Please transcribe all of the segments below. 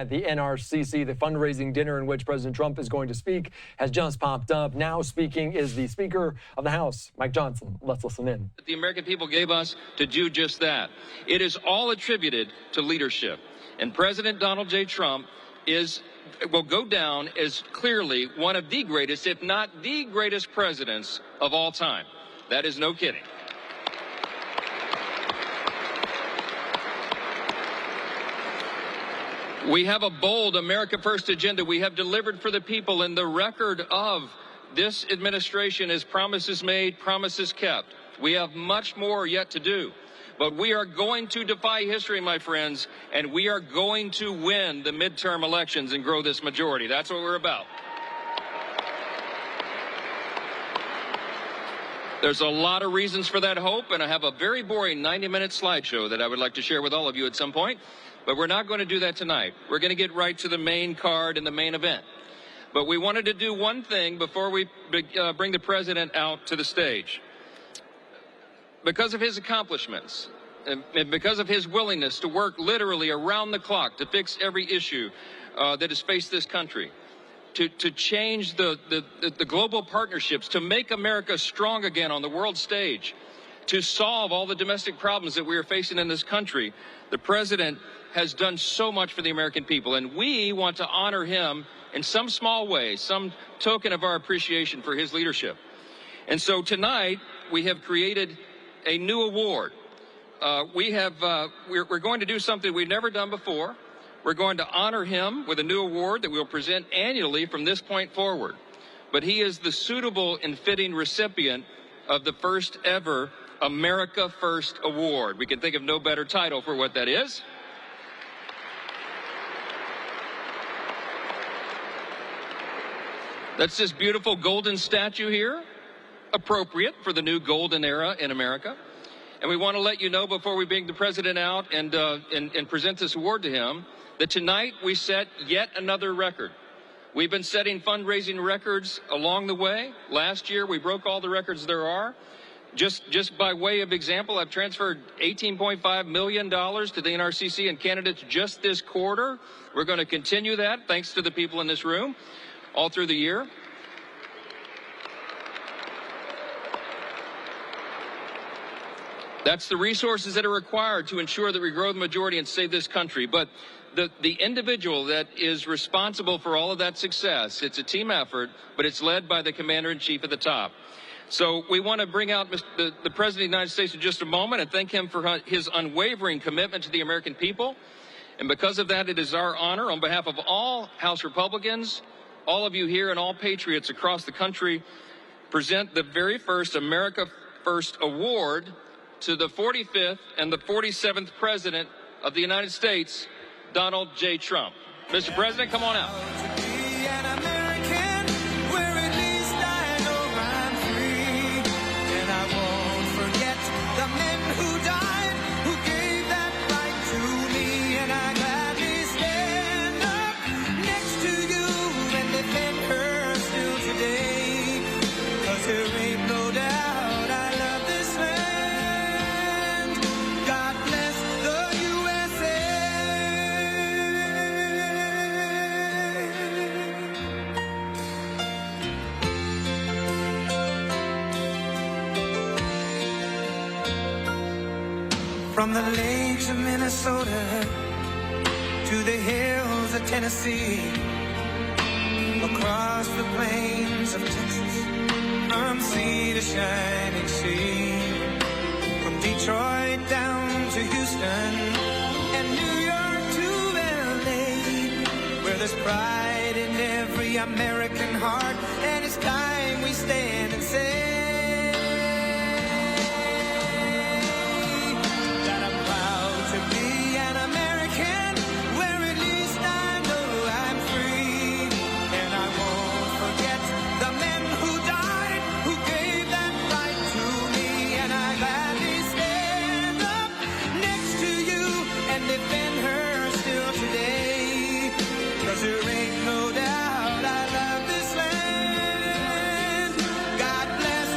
At the NRCC, the fundraising dinner in which President Trump is going to speak has just popped up. Now speaking is the Speaker of the House, Mike Johnson. Let's listen in. The American people gave us to do just that. It is all attributed to leadership. And President Donald J. Trump will go down as clearly one of the greatest, if not the greatest presidents of all time. That is no kidding. We have a bold America First agenda. We have delivered for the people, and the record of this administration is promises made, promises kept. We have much more yet to do. But we are going to defy history, my friends, and we are going to win the midterm elections and grow this majority. That's what we're about. There's a lot of reasons for that hope, and I have a very boring 90-minute slideshow that I would like to share with all of you at some point. But we're not going to do that tonight. We're going to get right to the main card and the main event. But we wanted to do one thing before we bring the president out to the stage. Because of his accomplishments and because of his willingness to work literally around the clock to fix every issue that has faced this country, to change the global partnerships, to make America strong again on the world stage, to solve all the domestic problems that we are facing in this country, the president has done so much for the American people, and we want to honor him in some small way, some token of our appreciation for his leadership. And so tonight, we have created a new award. We're going to do something we've never done before. We're going to honor him with a new award that we'll present annually from this point forward. But he is the suitable and fitting recipient of the first ever America First Award. We can think of no better title for what that is. That's this beautiful golden statue here, appropriate for the new golden era in America. And we want to let you know before we bring the president out and present this award to him, that tonight we set yet another record. We've been setting fundraising records along the way. Last year, we broke all the records there are. Just by way of example, I've transferred $18.5 million to the NRCC and candidates just this quarter. We're going to continue that, thanks to the people in this room, all through the year. That's the resources that are required to ensure that we grow the majority and save this country. But the individual that is responsible for all of that success, it's a team effort, but it's led by the commander-in-chief at the top. So we want to bring out the President of the United States in just a moment and thank him for his unwavering commitment to the American people. And because of that, it is our honor, on behalf of all House Republicans, all of you here, and all patriots across the country, present the very first America First Award to the 45th and the 47th President of the United States, Donald J. Trump. Mr. President, come on out. From the lakes of Minnesota to the hills of Tennessee, across the plains of Texas, from sea to shining sea, from Detroit down to Houston and New York to LA, where there's pride in every American heart, and it's time we stand and say, there ain't no doubt I love this land. God bless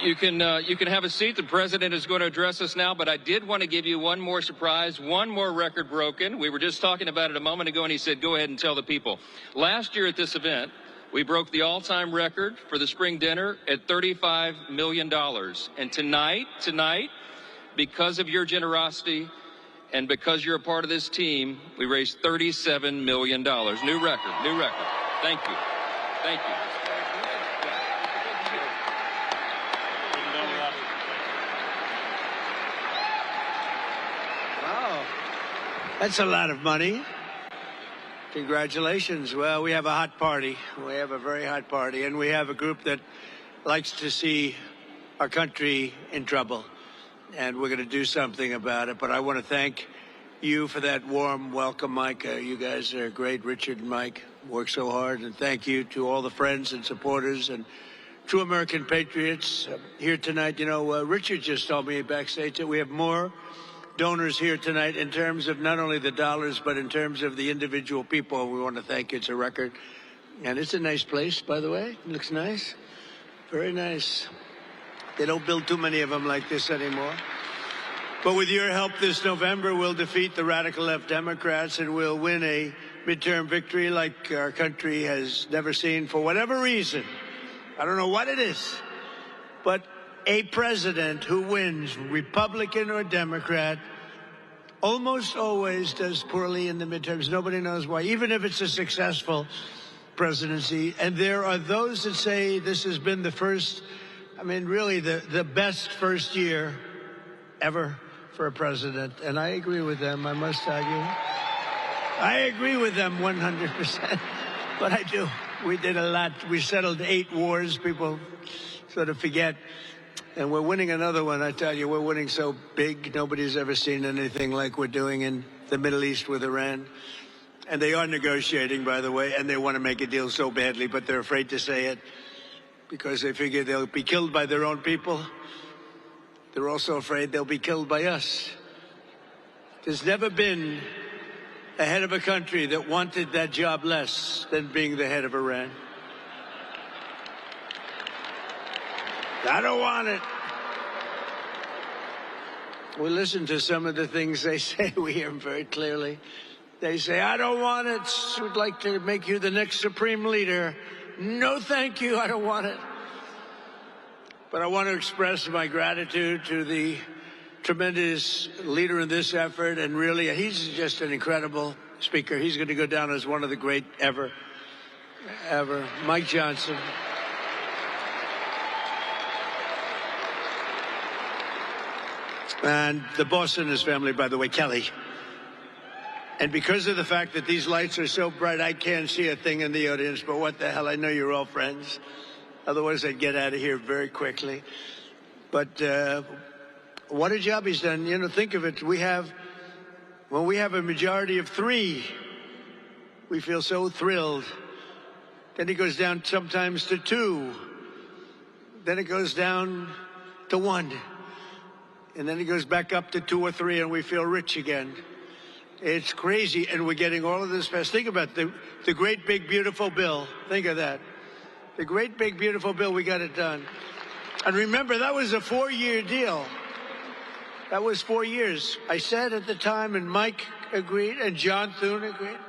You can have a seat. The president is going to address us now, but I did want to give you one more surprise, one more record broken. We were just talking about it a moment ago, and he said, go ahead and tell the people. Last year at this event, we broke the all-time record for the spring dinner at $35 million. And tonight, because of your generosity and because you're a part of this team, we raised $37 million. New record, new record. Thank you. Thank you. Wow, that's a lot of money. Congratulations. Well, we have a hot party. We have a very hot party, and we have a group that likes to see our country in trouble, and we're going to do something about it. But I want to thank you for that warm welcome, Mike. You guys are great. Richard and Mike work so hard, and thank you to all the friends and supporters and true American patriots here tonight. You know, Richard just told me backstage that we have more donors here tonight in terms of not only the dollars, but in terms of the individual people. We want to thank you. It's a record. And it's a nice place, by the way. It looks nice. Very nice. They don't build too many of them like this anymore. But with your help this November, we'll defeat the radical left Democrats and we'll win a midterm victory like our country has never seen for whatever reason. I don't know what it is, but a president who wins, Republican or Democrat, almost always does poorly in the midterms. Nobody knows why, even if it's a successful presidency. And there are those that say this has been the first, I mean, really the best first year ever for a president. And I agree with them, I must argue. I agree with them 100%. But I do. We did a lot. We settled 8 wars. People sort of forget. And we're winning another one. I tell you, we're winning so big. Nobody's ever seen anything like we're doing in the Middle East with Iran. And they are negotiating, by the way, and they want to make a deal so badly, but they're afraid to say it because they figure they'll be killed by their own people. They're also afraid they'll be killed by us. There's never been a head of a country that wanted that job less than being the head of Iran. I don't want it. We listen to some of the things they say. We hear them very clearly. They say, I don't want it. We'd like to make you the next supreme leader. No, thank you. I don't want it. But I want to express my gratitude to the tremendous leader in this effort. And really, he's just an incredible speaker. He's going to go down as one of the great ever. Mike Johnson. And the boss and his family, by the way, Kelly. And because of the fact that these lights are so bright, I can't see a thing in the audience, but what the hell, I know you're all friends. Otherwise, I'd get out of here very quickly. But what a job he's done. You know, think of it. When we have a majority of 3, we feel so thrilled. Then it goes down sometimes to 2. Then it goes down to 1. And then it goes back up to 2 or 3, and we feel rich again. It's crazy, and we're getting all of this fast. Think about the great, big, beautiful bill. Think of that. The great, big, beautiful bill, we got it done. And remember, that was a 4-year deal. That was 4 years. I said at the time, and Mike agreed, and John Thune agreed.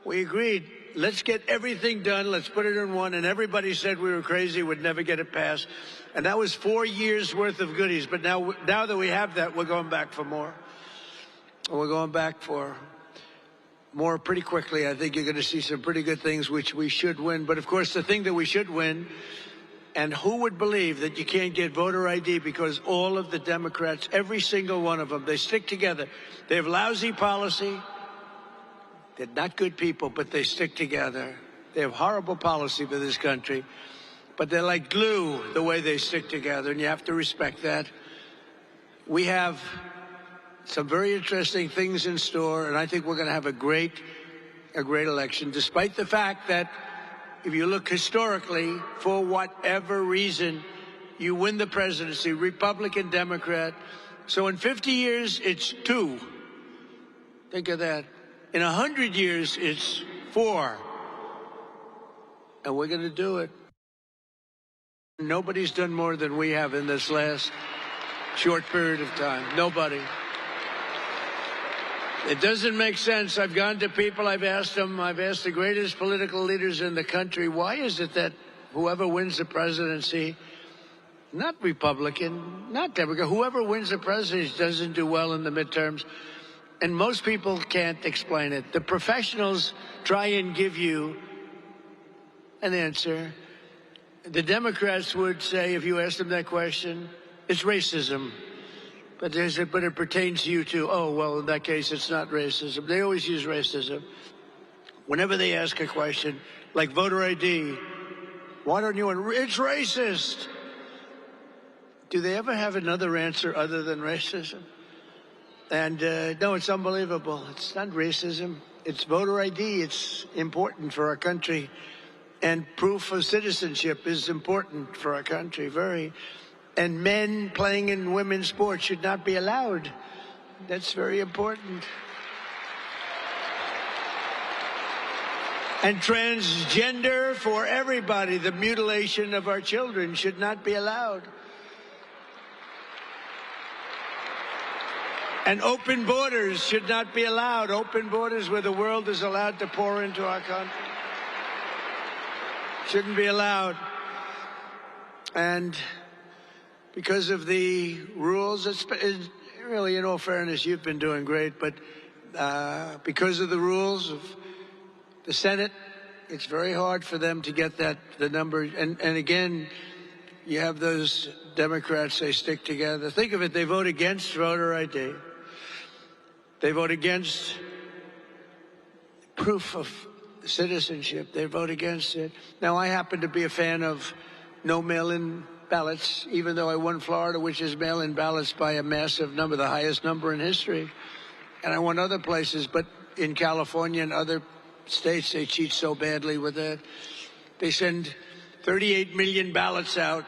We agreed, let's get everything done, let's put it in one, and everybody said we were crazy, would never get it passed. And that was 4 years worth of goodies. But now that we have that, we're going back for more. And we're going back for more pretty quickly. I think you're going to see some pretty good things, which we should win. But of course, the thing that we should win, and who would believe that you can't get voter ID because all of the Democrats, every single one of them, they stick together. They have lousy policy. They're not good people, but they stick together. They have horrible policy for this country. But they're like glue, the way they stick together, and you have to respect that. We have some very interesting things in store, and I think we're going to have a great election, despite the fact that if you look historically, for whatever reason, you win the presidency, Republican, Democrat. So in 50 years, it's 2. Think of that. In 100 years, it's 4. And we're going to do it. Nobody's done more than we have in this last short period of time. Nobody. It doesn't make sense. I've gone to people, I've asked them, I've asked the greatest political leaders in the country, why is it that whoever wins the presidency, not Republican, not Democrat, whoever wins the presidency doesn't do well in the midterms? And most people can't explain it. The professionals try and give you an answer. The Democrats would say, if you asked them that question, it's racism. But it pertains to you too. Oh, well, in that case, it's not racism. They always use racism. Whenever they ask a question, like voter ID, why don't you want, it's racist. Do they ever have another answer other than racism? And no, it's unbelievable. It's not racism. It's voter ID. It's important for our country. And proof of citizenship is important for our country, very. And men playing in women's sports should not be allowed. That's very important. And transgender for everybody, the mutilation of our children should not be allowed. And open borders should not be allowed. Open borders where the world is allowed to pour into our country shouldn't be allowed. And because of the rules, it's really, in all fairness, you've been doing great, but because of the rules of the Senate, it's very hard for them to get the number. And again, you have those Democrats, they stick together. Think of it, they vote against voter ID. They vote against proof of citizenship. They vote against it. Now, I happen to be a fan of no mail-in ballots, even though I won Florida, which is mail-in ballots by a massive number, the highest number in history. And I won other places, but in California and other states, they cheat so badly with that. They send 38 million ballots out,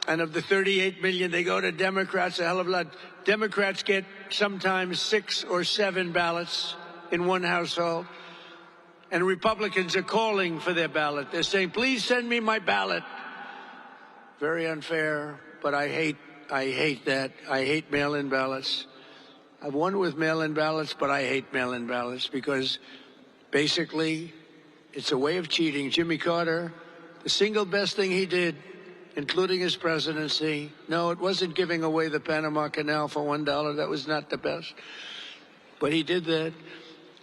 and of the 38 million, they go to Democrats a hell of a lot. Democrats get sometimes 6 or 7 ballots in one household, and Republicans are calling for their ballot. They're saying, please send me my ballot. Very unfair, but I hate that. I hate mail-in ballots. I've won with mail-in ballots, but I hate mail-in ballots because basically it's a way of cheating. Jimmy Carter, the single best thing he did, including his presidency, no, it wasn't giving away the Panama Canal for $1. That was not the best. But he did that.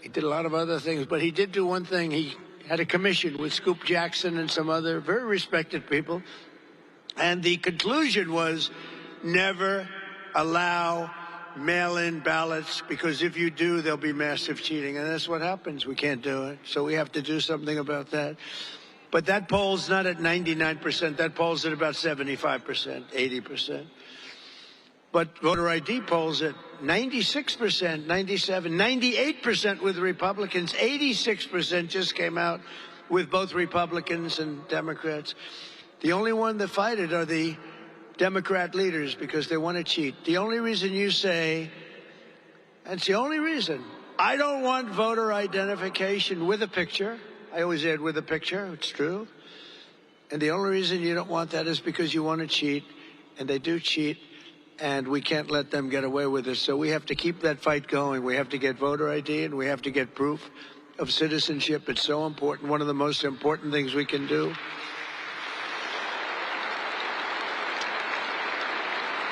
He did a lot of other things, but he did do one thing. He had a commission with Scoop Jackson and some other very respected people. And the conclusion was never allow mail-in ballots, because if you do, there'll be massive cheating. And that's what happens. We can't do it. So we have to do something about that. But that poll's not at 99%. That poll's at about 75%, 80%. But voter ID polls at 96%, 97, 98% with Republicans. 86% just came out with both Republicans and Democrats. The only one that fight it are the Democrat leaders because they want to cheat. The only reason you say, that's the only reason, I don't want voter identification with a picture. I always add with a picture. It's true. And the only reason you don't want that is because you want to cheat. And they do cheat. And we can't let them get away with it. So we have to keep that fight going. We have to get voter ID and we have to get proof of citizenship. It's so important. One of the most important things we can do.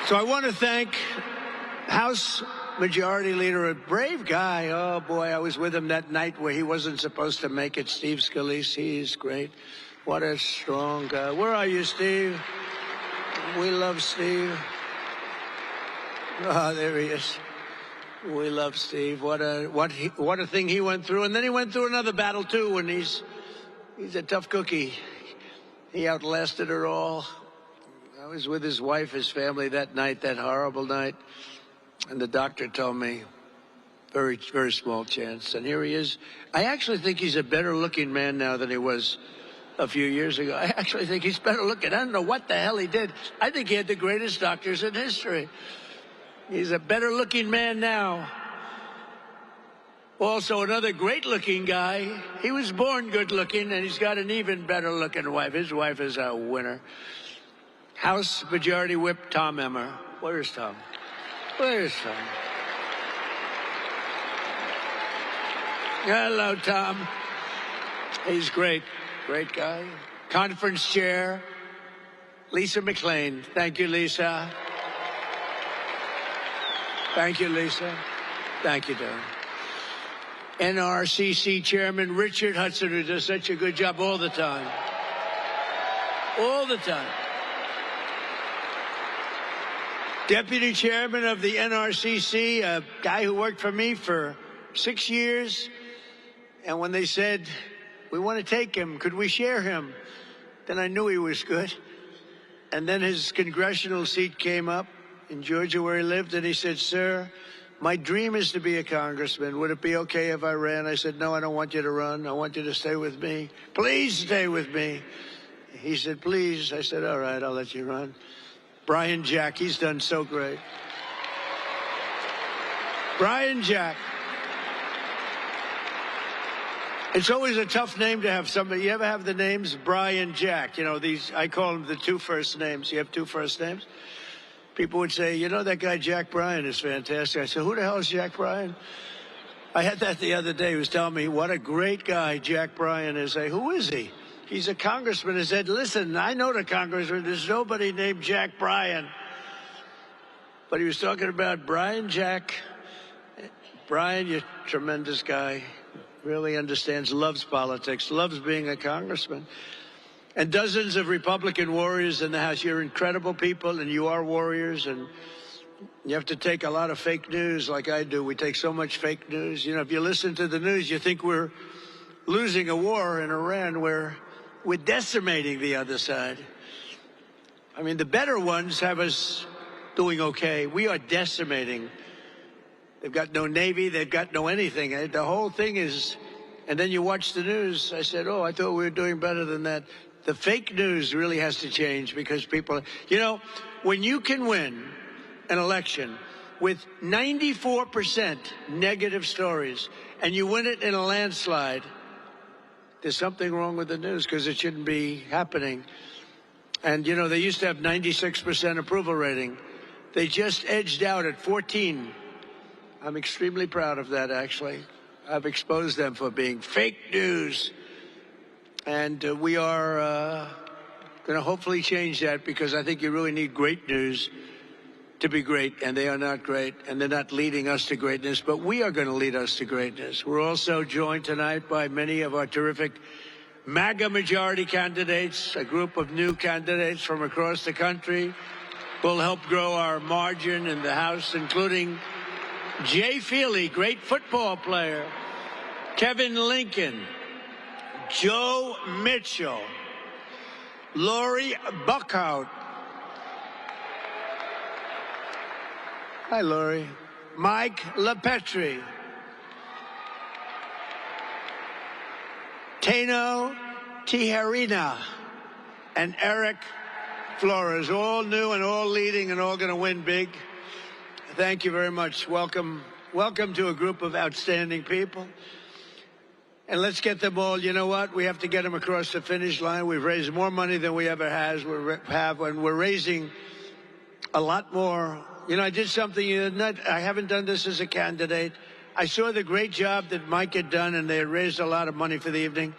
So I want to thank House Majority Leader, a brave guy. Oh, boy, I was with him that night where he wasn't supposed to make it, Steve Scalise. He's great. What a strong guy. Where are you, Steve? We love Steve. Oh, there he is. We love Steve. What a thing he went through. And then he went through another battle, too, and he's a tough cookie. He outlasted her all. I was with his wife, his family that night, that horrible night. And the doctor told me, very, very small chance. And here he is. I actually think he's a better looking man now than he was a few years ago. I actually think he's better looking. I don't know what the hell he did. I think he had the greatest doctors in history. He's a better looking man now. Also, another great looking guy. He was born good looking, and he's got an even better looking wife. His wife is a winner. House Majority Whip Tom Emmer. Where is Tom? Where is Tom? Hello, Tom. He's great. Great guy. Conference Chair, Lisa McLean. Thank you, Lisa. Thank you, Lisa. Thank you, Darren. NRCC Chairman Richard Hudson, who does such a good job all the time. All the time. Deputy Chairman of the NRCC, a guy who worked for me for 6 years. And when they said, we want to take him, could we share him? Then I knew he was good. And then his congressional seat came up in Georgia where he lived, and he said, sir, my dream is to be a congressman. Would it be okay if I ran? I said, no, I don't want you to run. I want you to stay with me. Please stay with me. He said, please. I said, all right, I'll let you run. Brian Jack, he's done so great. Brian Jack. It's always a tough name to have somebody. You ever have the names Brian Jack? You know, these, I call them the two first names. You have two first names? People would say, you know, that guy Jack Bryan is fantastic. I said, who the hell is Jack Bryan? I had that the other day. He was telling me what a great guy Jack Bryan is. I say, who is he? He's a congressman. I said, listen, I know the congressman. There's nobody named Jack Bryan. But he was talking about Brian Jack. Brian, you're a tremendous guy. Really understands, loves politics, loves being a congressman. And dozens of Republican warriors in the House. You're incredible people, and you are warriors, and you have to take a lot of fake news like I do. We take so much fake news. You know, if you listen to the news, you think we're losing a war in Iran where we're decimating the other side. I mean, the better ones have us doing okay. We are decimating. They've got no Navy. They've got no anything. The whole thing is, and then you watch the news. I said, oh, I thought we were doing better than that. The fake news really has to change because people, you know, when you can win an election with 94% negative stories and you win it in a landslide, there's something wrong with the news because it shouldn't be happening. And, you know, they used to have 96% approval rating. They just edged out at 14. I'm extremely proud of that, actually. I've exposed them for being fake news. And we are going to hopefully change that because I think you really need great news to be great, and they are not great, and they're not leading us to greatness, but we are going to lead us to greatness. We're also joined tonight by many of our terrific MAGA majority candidates, a group of new candidates from across the country will help grow our margin in the House, including Jay Feely, great football player, Kevin Lincoln, Joe Mitchell, Lori Buckhout. Hi, Lori. Mike LaPetri. Tano Tijerina and Eric Flores, all new and all leading and all going to win big. Thank you very much. Welcome to a group of outstanding people. And let's get them all. You know what? We have to get them across the finish line. We've raised more money than we ever have, and we're raising a lot more. You know, I did something, I haven't done this as a candidate. I saw the great job that Mike had done, and they had raised a lot of money for the evening.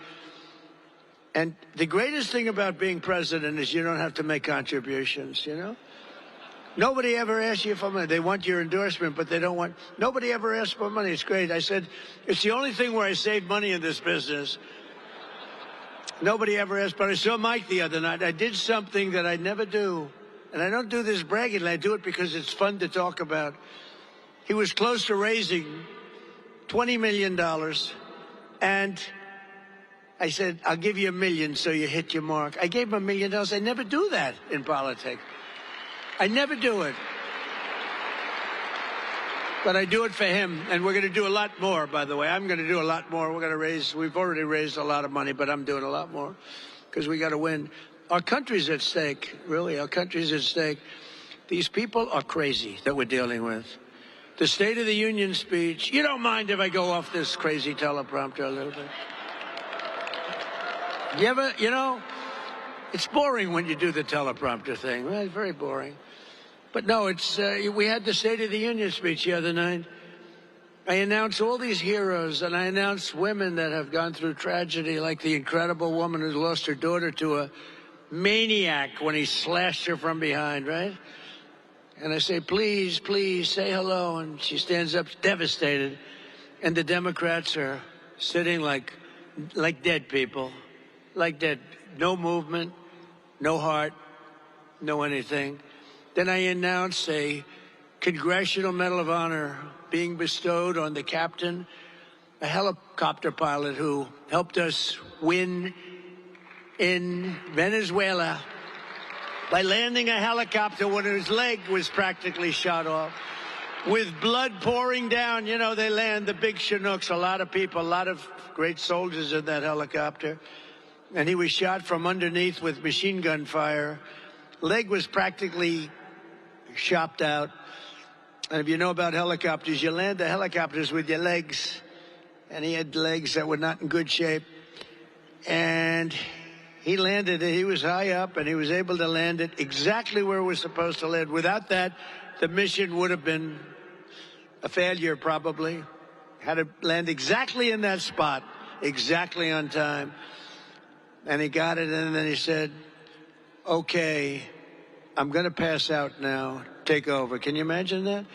And the greatest thing about being president is you don't have to make contributions, you know? Nobody ever asks you for money. They want your endorsement, but they don't want, nobody ever asks for money. It's great. I said, it's the only thing where I save money in this business. Nobody ever asked, but I saw Mike the other night. I did something that I never do. And I don't do this bragging. I do it because it's fun to talk about. He was close to raising $20 million. And I said, I'll give you $1 million so you hit your mark. I gave him $1 million. I never do that in politics. I never do it. But I do it for him. And we're going to do a lot more, by the way. I'm going to do a lot more. We're going to raise, we've already raised a lot of money, but I'm doing a lot more because we got to win. Our country's at stake, really. Our country's at stake. These people are crazy that we're dealing with. The State of the Union speech. You don't mind if I go off this crazy teleprompter a little bit? You ever, you know, It's boring when you do the teleprompter thing. Well, it's very boring. But no, it's we had the State of the Union speech the other night. I announced all these heroes, and I announced women that have gone through tragedy, like the incredible woman who lost her daughter to a maniac when he slashed her from behind, right? And I say, please, please, say hello. And she stands up devastated. And the Democrats are sitting like dead people, like dead. No movement, no heart, no anything. Then I announce a Congressional Medal of Honor being bestowed on the captain, a helicopter pilot who helped us win in Venezuela by landing a helicopter when his leg was practically shot off, with blood pouring down. You know, they land the big Chinooks, a lot of people, a lot of great soldiers in that helicopter. And he was shot from underneath with machine gun fire. Leg was practically chopped out. And if you know about helicopters, you land the helicopters with your legs. And he had legs that were not in good shape. And he landed it. He was high up, and he was able to land it exactly where it was supposed to land. Without that, the mission would have been a failure, probably. Had to land exactly in that spot, exactly on time. And he got it, and then he said, okay, I'm going to pass out now. Take over. Can you imagine that?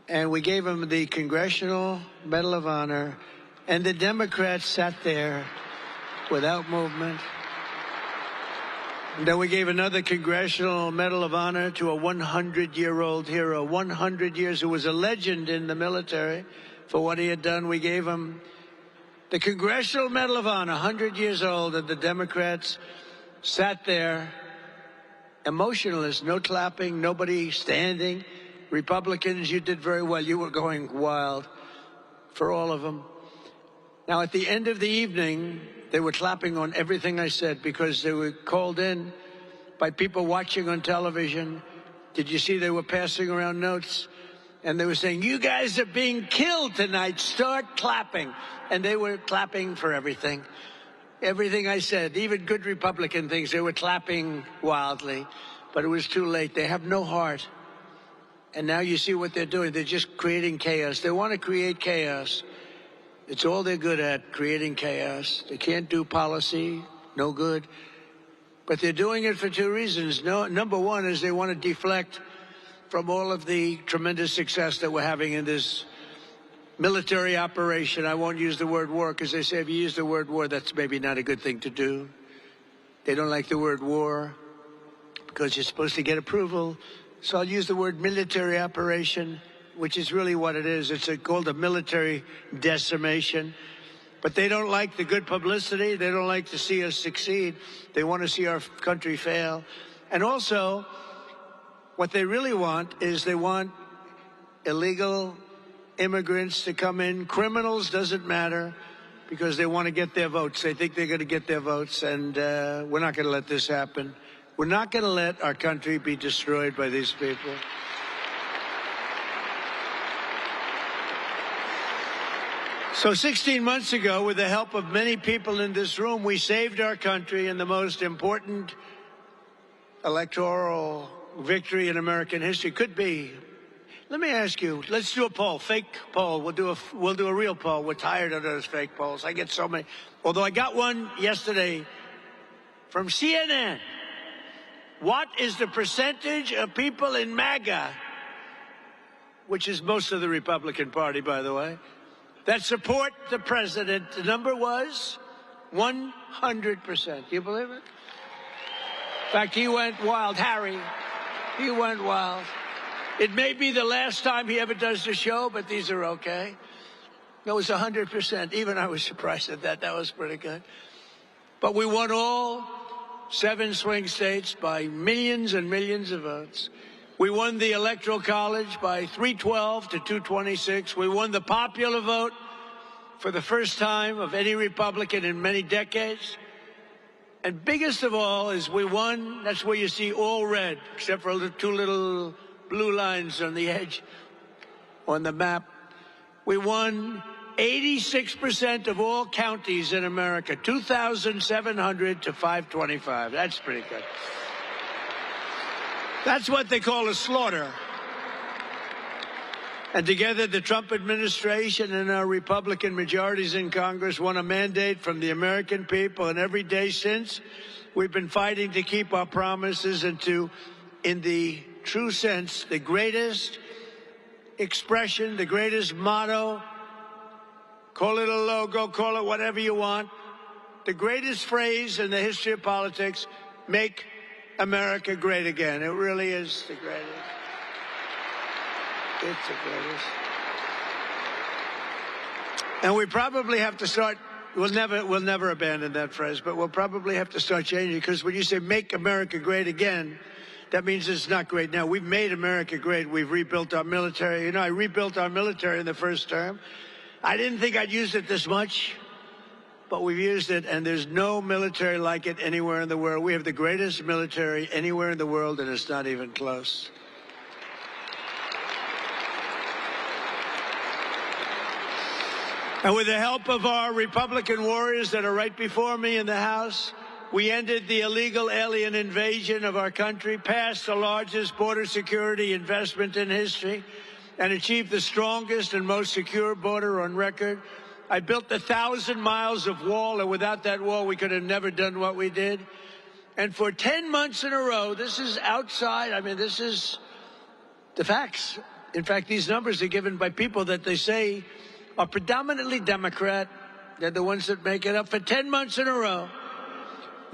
And we gave him the Congressional Medal of Honor, and the Democrats sat there without movement. And then we gave another Congressional Medal of Honor to a 100-year-old hero, 100 years, who was a legend in the military for what he had done. We gave him the Congressional Medal of Honor, 100 years old, and the Democrats sat there emotionless, no clapping, nobody standing. Republicans, you did very well. You were going wild for all of them. Now, at the end of the evening, they were clapping on everything I said because they were called in by people watching on television. Did you see they were passing around notes? And they were saying, you guys are being killed tonight. Start clapping. And they were clapping for everything. Everything I said, even good Republican things, they were clapping wildly. But it was too late. They have no heart. And now you see what they're doing. They're just creating chaos. They want to create chaos. It's all they're good at, creating chaos. They can't do policy, no good. But they're doing it for two reasons. Number one is they want to deflect from all of the tremendous success that we're having in this military operation. I won't use the word war because they say if you use the word war, that's maybe not a good thing to do. They don't like the word war because you're supposed to get approval. So I'll use the word military operation, which is really what it is. It's called a military decimation. But they don't like the good publicity. They don't like to see us succeed. They want to see our country fail. And also, what they really want is they want illegal immigrants to come in. Criminals, doesn't matter, because they want to get their votes. They think they're going to get their votes, and we're not going to let this happen. We're not going to let our country be destroyed by these people. So 16 months ago, with the help of many people in this room, we saved our country in the most important electoral victory in American history. Could be. Let me ask you, let's do a poll, fake poll. We'll do a real poll. We're tired of those fake polls. I get so many. Although I got one yesterday from CNN. What is the percentage of people in MAGA, which is most of the Republican Party, by the way, that support the president? The number was 100%. Do you believe it? In fact, he went wild. Harry, he went wild. It may be the last time he ever does the show, but these are okay. It was 100%. Even I was surprised at that. That was pretty good. But we won all 7 swing states by millions and millions of votes. We won the Electoral College by 312 to 226. We won the popular vote for the first time of any Republican in many decades. And biggest of all is we won, that's where you see all red, except for 2 little blue lines on the edge on the map. We won 86% of all counties in America, 2,700 to 525. That's pretty good. That's what they call a slaughter. And together, the Trump administration and our Republican majorities in Congress won a mandate from the American people. And every day since, we've been fighting to keep our promises and to, in the true sense, the greatest expression, the greatest motto, call it a logo, call it whatever you want, the greatest phrase in the history of politics, make America great again. It really is the greatest. It's the greatest. And we probably have to start, we'll never abandon that phrase, but we'll probably have to start changing, because when you say make America great again, that means it's not great now. We've made America great. We've rebuilt our military. You know, I rebuilt our military in the first term. I didn't think I'd use it this much, but we've used it, and there's no military like it anywhere in the world. We have the greatest military anywhere in the world, and it's not even close. And with the help of our Republican warriors that are right before me in the House, we ended the illegal alien invasion of our country, passed the largest border security investment in history, and achieved the strongest and most secure border on record. I built 1,000 miles of wall, and without that wall, we could have never done what we did. And for 10 months in a row, this is outside, I mean, this is the facts. In fact, these numbers are given by people that they say are predominantly Democrat. They're the ones that make it up. For 10 months in a row,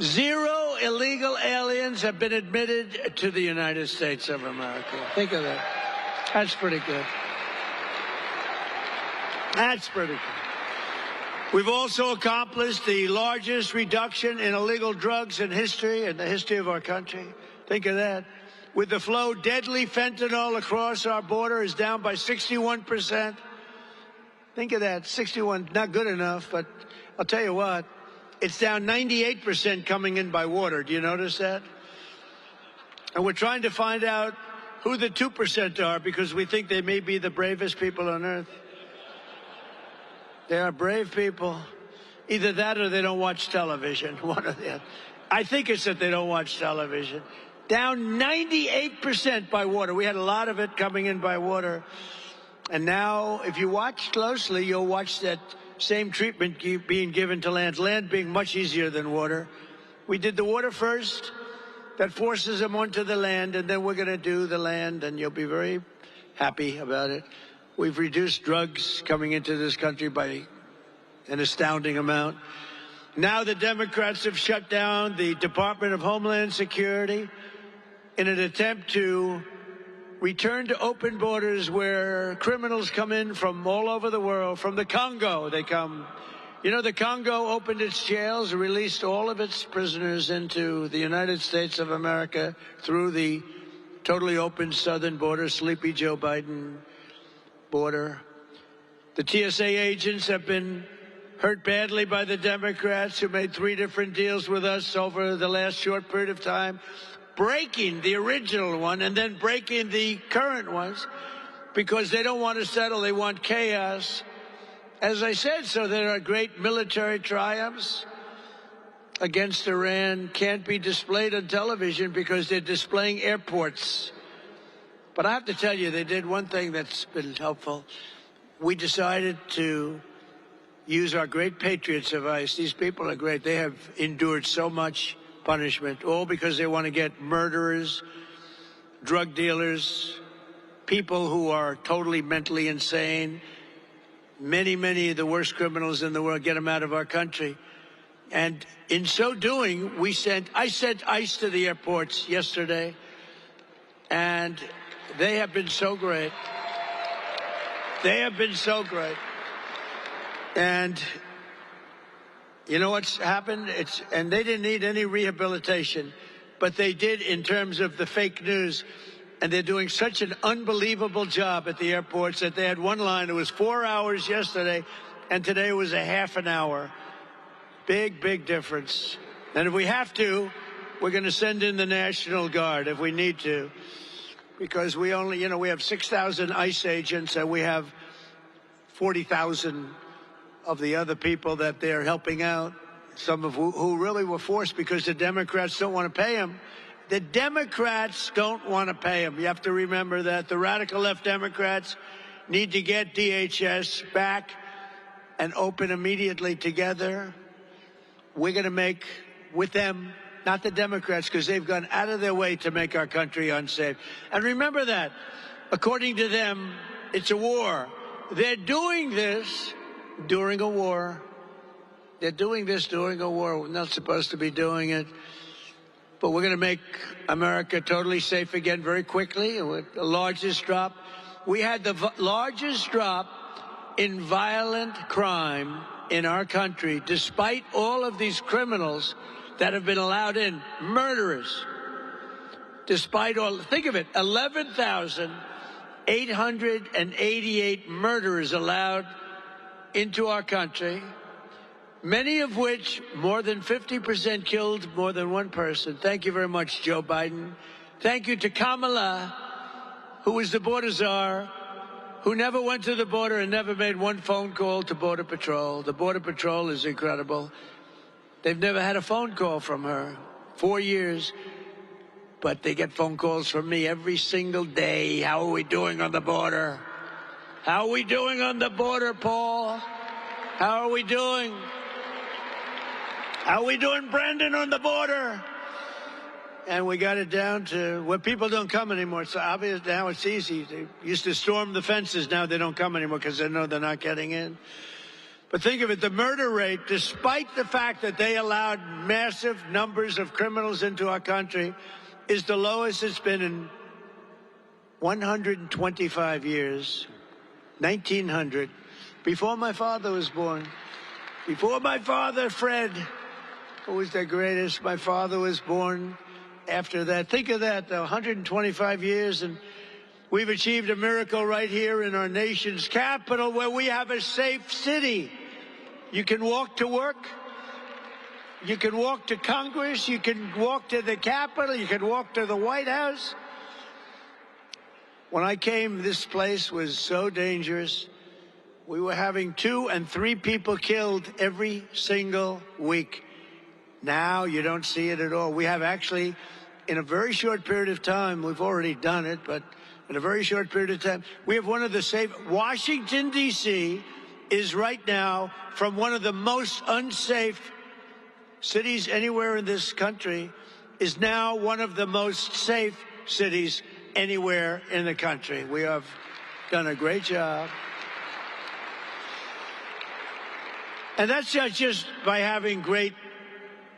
0 illegal aliens have been admitted to the United States of America. Think of that. That's pretty good. That's pretty good. We've also accomplished the largest reduction in illegal drugs in history, in the history of our country. Think of that. With the flow, deadly fentanyl across our border is down by 61%. Think of that, 61, not good enough, but I'll tell you what, it's down 98% coming in by water. Do you notice that? And we're trying to find out who the 2% are, because we think they may be the bravest people on earth. They are brave people. Either that or they don't watch television. One or the other. I think it's that they don't watch television. Down 98% by water. We had a lot of it coming in by water. And now, if you watch closely, you'll watch that same treatment being given to land. Land being much easier than water. We did the water first. That forces them onto the land, and then we're going to do the land, and you'll be very happy about it. We've reduced drugs coming into this country by an astounding amount. Now the Democrats have shut down the Department of Homeland Security in an attempt to return to open borders where criminals come in from all over the world. From the Congo, they come. You know, the Congo opened its jails and released all of its prisoners into the United States of America through the totally open southern border, Sleepy Joe Biden border. The TSA agents have been hurt badly by the Democrats, who made 3 different deals with us over the last short period of time, breaking the original one and then breaking the current ones because they don't want to settle. They want chaos. As I said, so there are great military triumphs against Iran can't be displayed on television because they're displaying airports. But I have to tell you, they did one thing that's been helpful. We decided to use our great patriots of ICE. These people are great. They have endured so much punishment, all because they want to get murderers, drug dealers, people who are totally mentally insane, many of the worst criminals in the world, get them out of our country. And in so doing, I sent ICE to the airports yesterday, and they have been so great. They have been so great. And you know what's happened? And they didn't need any rehabilitation, but they did in terms of the fake news. And they're doing such an unbelievable job at the airports that they had one line. It was 4 hours yesterday, and today was a half an hour. Big difference. And if we have to, we're going to send in the National Guard if we need to, because we only, we have 6,000 ICE agents and we have 40,000 of the other people that they're helping out, some of who really were forced because the Democrats don't want to pay them. The Democrats don't want to pay them. You have to remember that. The radical left Democrats need to get DHS back and open immediately together. We're going to make with them, not the Democrats, because they've gone out of their way to make our country unsafe. And remember that, according to them, it's a war. They're doing this during a war. They're doing this during a war. We're not supposed to be doing it. But we're going to make America totally safe again very quickly. With the largest drop. We had the largest drop in violent crime in our country, despite all of these criminals that have been allowed in, murderers. Despite all, think of it, 11,888 murderers allowed into our country, many of which, more than 50% killed more than one person. Thank you very much, Joe Biden. Thank you to Kamala, who was the border czar, who never went to the border and never made one phone call to Border Patrol. The Border Patrol is incredible. They've never had a phone call from her. 4 years. But they get phone calls from me every single day. How are we doing on the border? How are we doing on the border, Paul? How are we doing? How are we doing, Brandon, on the border? And we got it down to where people don't come anymore. It's obvious now. It's easy. They used to storm the fences. Now they don't come anymore because they know they're not getting in. But think of it, the murder rate, despite the fact that they allowed massive numbers of criminals into our country, is the lowest it's been in 125 years, 1900, before my father was born. Before my father, Fred, who was the greatest, my father was born. After that, think of that, 125 years, and we've achieved a miracle right here in our nation's capital where we have a safe city. You can walk to work. You can walk to Congress. You can walk to the Capitol. You can walk to the White House. When I came, this place was so dangerous. We were having 2 and 3 people killed every single week. Now you don't see it at all. We have actually, in a very short period of time, we've already done it, but in a very short period of time, we have one of the safe. Washington, D.C. is right now from one of the most unsafe cities anywhere in this country, is now one of the most safe cities anywhere in the country. We have done a great job. And that's not just by having great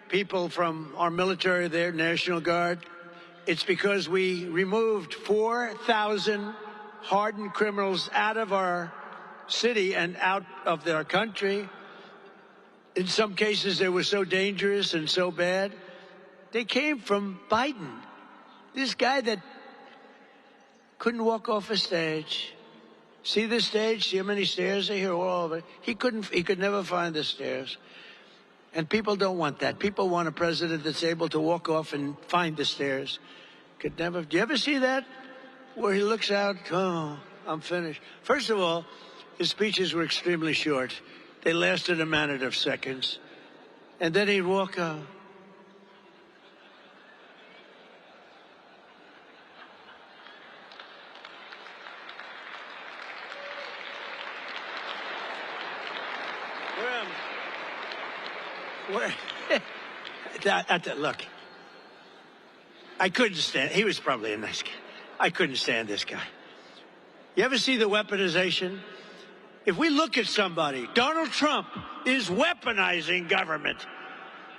people from our military there, National Guard. It's because we removed 4,000 hardened criminals out of our city and out of their country. In some cases, they were so dangerous and so bad. They came from Biden, this guy that couldn't walk off a stage. See the stage? See how many stairs are here? All of it. He could never find the stairs. And people don't want that. People want a president that's able to walk off and find the stairs. Could never. Do you ever see that? Where he looks out, oh, I'm finished. First of all, his speeches were extremely short. They lasted a matter of seconds. And then he'd walk out. Look, I couldn't stand. He was probably a nice guy. I couldn't stand this guy. You ever see the weaponization? If we look at somebody, Donald Trump is weaponizing government.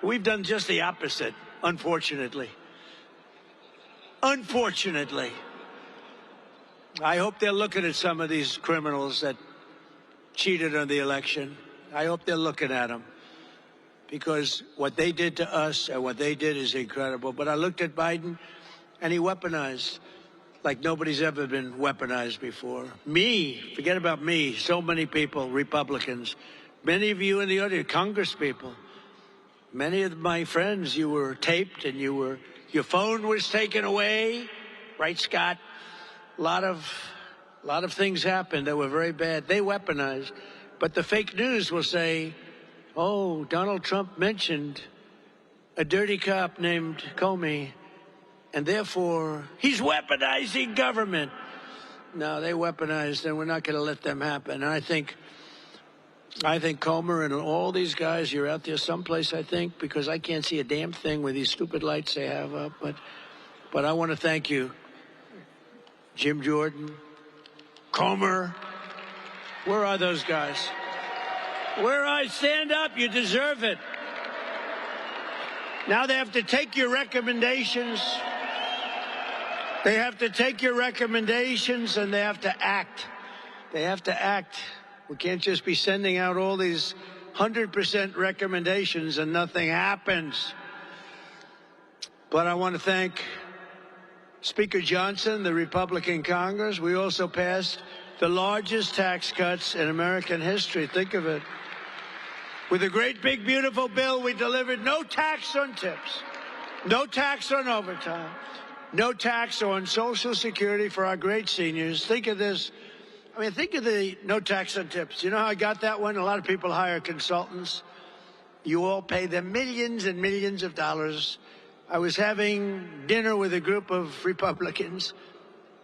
We've done just the opposite, unfortunately. Unfortunately. I hope they're looking at some of these criminals that cheated on the election. I hope they're looking at them. Because what they did to us and what they did is incredible. But I looked at Biden, and he weaponized like nobody's ever been weaponized before. Me, forget about me, so many people, Republicans, many of you in the audience, Congress people, many of my friends, you were taped and your phone was taken away, right, Scott? A lot of things happened that were very bad. They weaponized. But the fake news will say, oh, Donald Trump mentioned a dirty cop named Comey, and therefore he's weaponizing government. No, they weaponized, and we're not going to let them happen. And I think Comer and all these guys, you're out there someplace, I think, because I can't see a damn thing with these stupid lights they have up. But I want to thank you, Jim Jordan, Comer. Where are those guys? Where I stand up, you deserve it. Now they have to take your recommendations. They have to take your recommendations and they have to act. They have to act. We can't just be sending out all these 100% recommendations and nothing happens. But I want to thank Speaker Johnson, the Republican Congress. We also passed the largest tax cuts in American history. Think of it. With a great, big, beautiful bill, we delivered no tax on tips, no tax on overtime, no tax on Social Security for our great seniors. Think of this. I mean, think of the no tax on tips. You know how I got that one? A lot of people hire consultants. You all pay them millions and millions of dollars. I was having dinner with a group of Republicans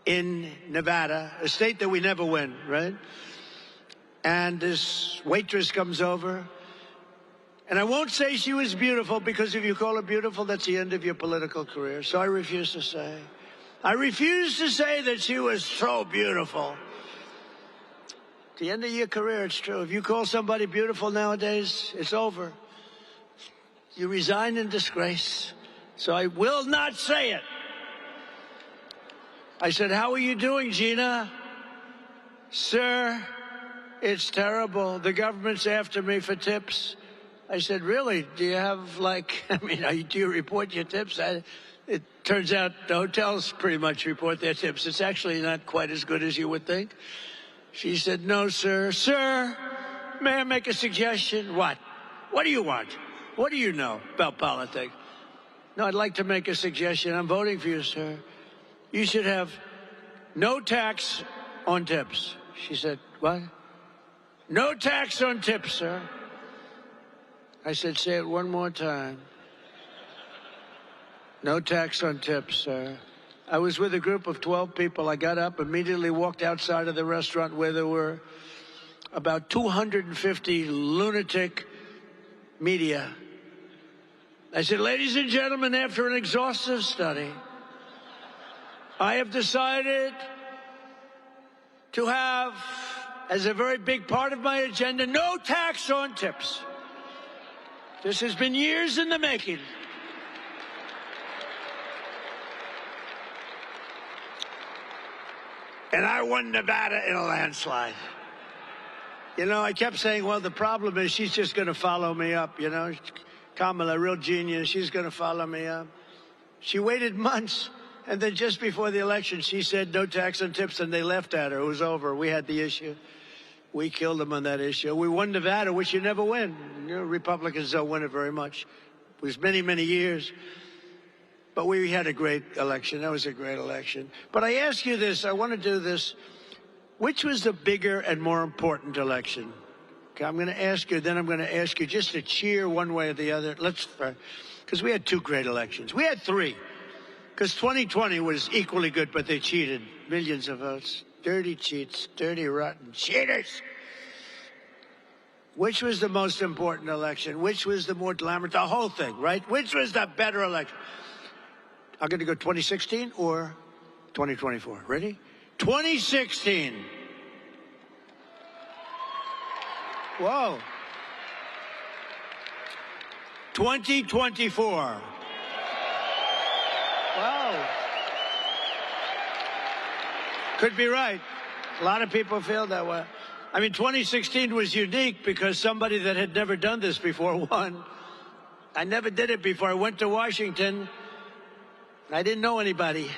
in Nevada, a state that we never win, right? And this waitress comes over. And I won't say she was beautiful, because if you call her beautiful, that's the end of your political career. So I refuse to say. I refuse to say that she was so beautiful. At the end of your career, it's true. If you call somebody beautiful nowadays, it's over. You resign in disgrace. So I will not say it. I said, how are you doing, Gina? Sir, it's terrible. The government's after me for tips. I said, really? Do you have, do you report your tips? It turns out the hotels pretty much report their tips. It's actually not quite as good as you would think. She said, no, sir. Sir, may I make a suggestion? What? What do you want? What do you know about politics? No, I'd like to make a suggestion. I'm voting for you, sir. You should have no tax on tips. She said, what? No tax on tips, sir. I said, say it one more time. No tax on tips, sir. I was with a group of 12 people. I got up, immediately walked outside of the restaurant where there were about 250 lunatic media. I said, ladies and gentlemen, after an exhaustive study, I have decided to have, as a very big part of my agenda, no tax on tips. This has been years in the making. And I won Nevada in a landslide. You know, I kept saying, well, the problem is she's just going to follow me up, you know. Kamala, real genius, she's going to follow me up. She waited months, and then just before the election, she said no tax on tips, and they left at her. It was over. We had the issue. We killed them on that issue. We won Nevada, which you never win. You know, Republicans don't win it very much. It was many, many years. But we had a great election. That was a great election. But I ask you this. I want to do this. Which was the bigger and more important election? Okay, I'm going to ask you, then I'm going to ask you just to cheer one way or the other. Because we had two great elections. We had three. Because 2020 was equally good, but they cheated. Millions of votes. Dirty cheats, dirty, rotten cheaters. Which was the most important election? Which was the more glamorous? The whole thing, right? Which was the better election? I'm going to go 2016 or 2024. Ready? 2016. Whoa. 2024. Wow. Could be right. A lot of people feel that way. I mean, 2016 was unique because somebody that had never done this before won. I never did it before. I went to Washington. I didn't know anybody.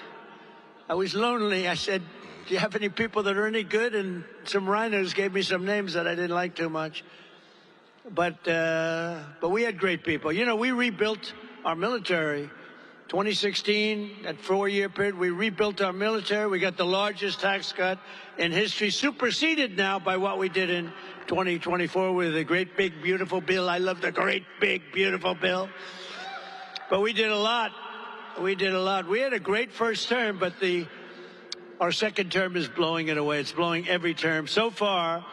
I was lonely. I said, do you have any people that are any good? And some rhinos gave me some names that I didn't like too much. But we had great people. You know, we rebuilt our military 2016, that 4-year period, we rebuilt our military. We got the largest tax cut in history, superseded now by what we did in 2024 with a great, big, beautiful bill. I love the great, big, beautiful bill. But we did a lot. We did a lot. We had a great first term, but our second term is blowing it away. It's blowing every term. So far,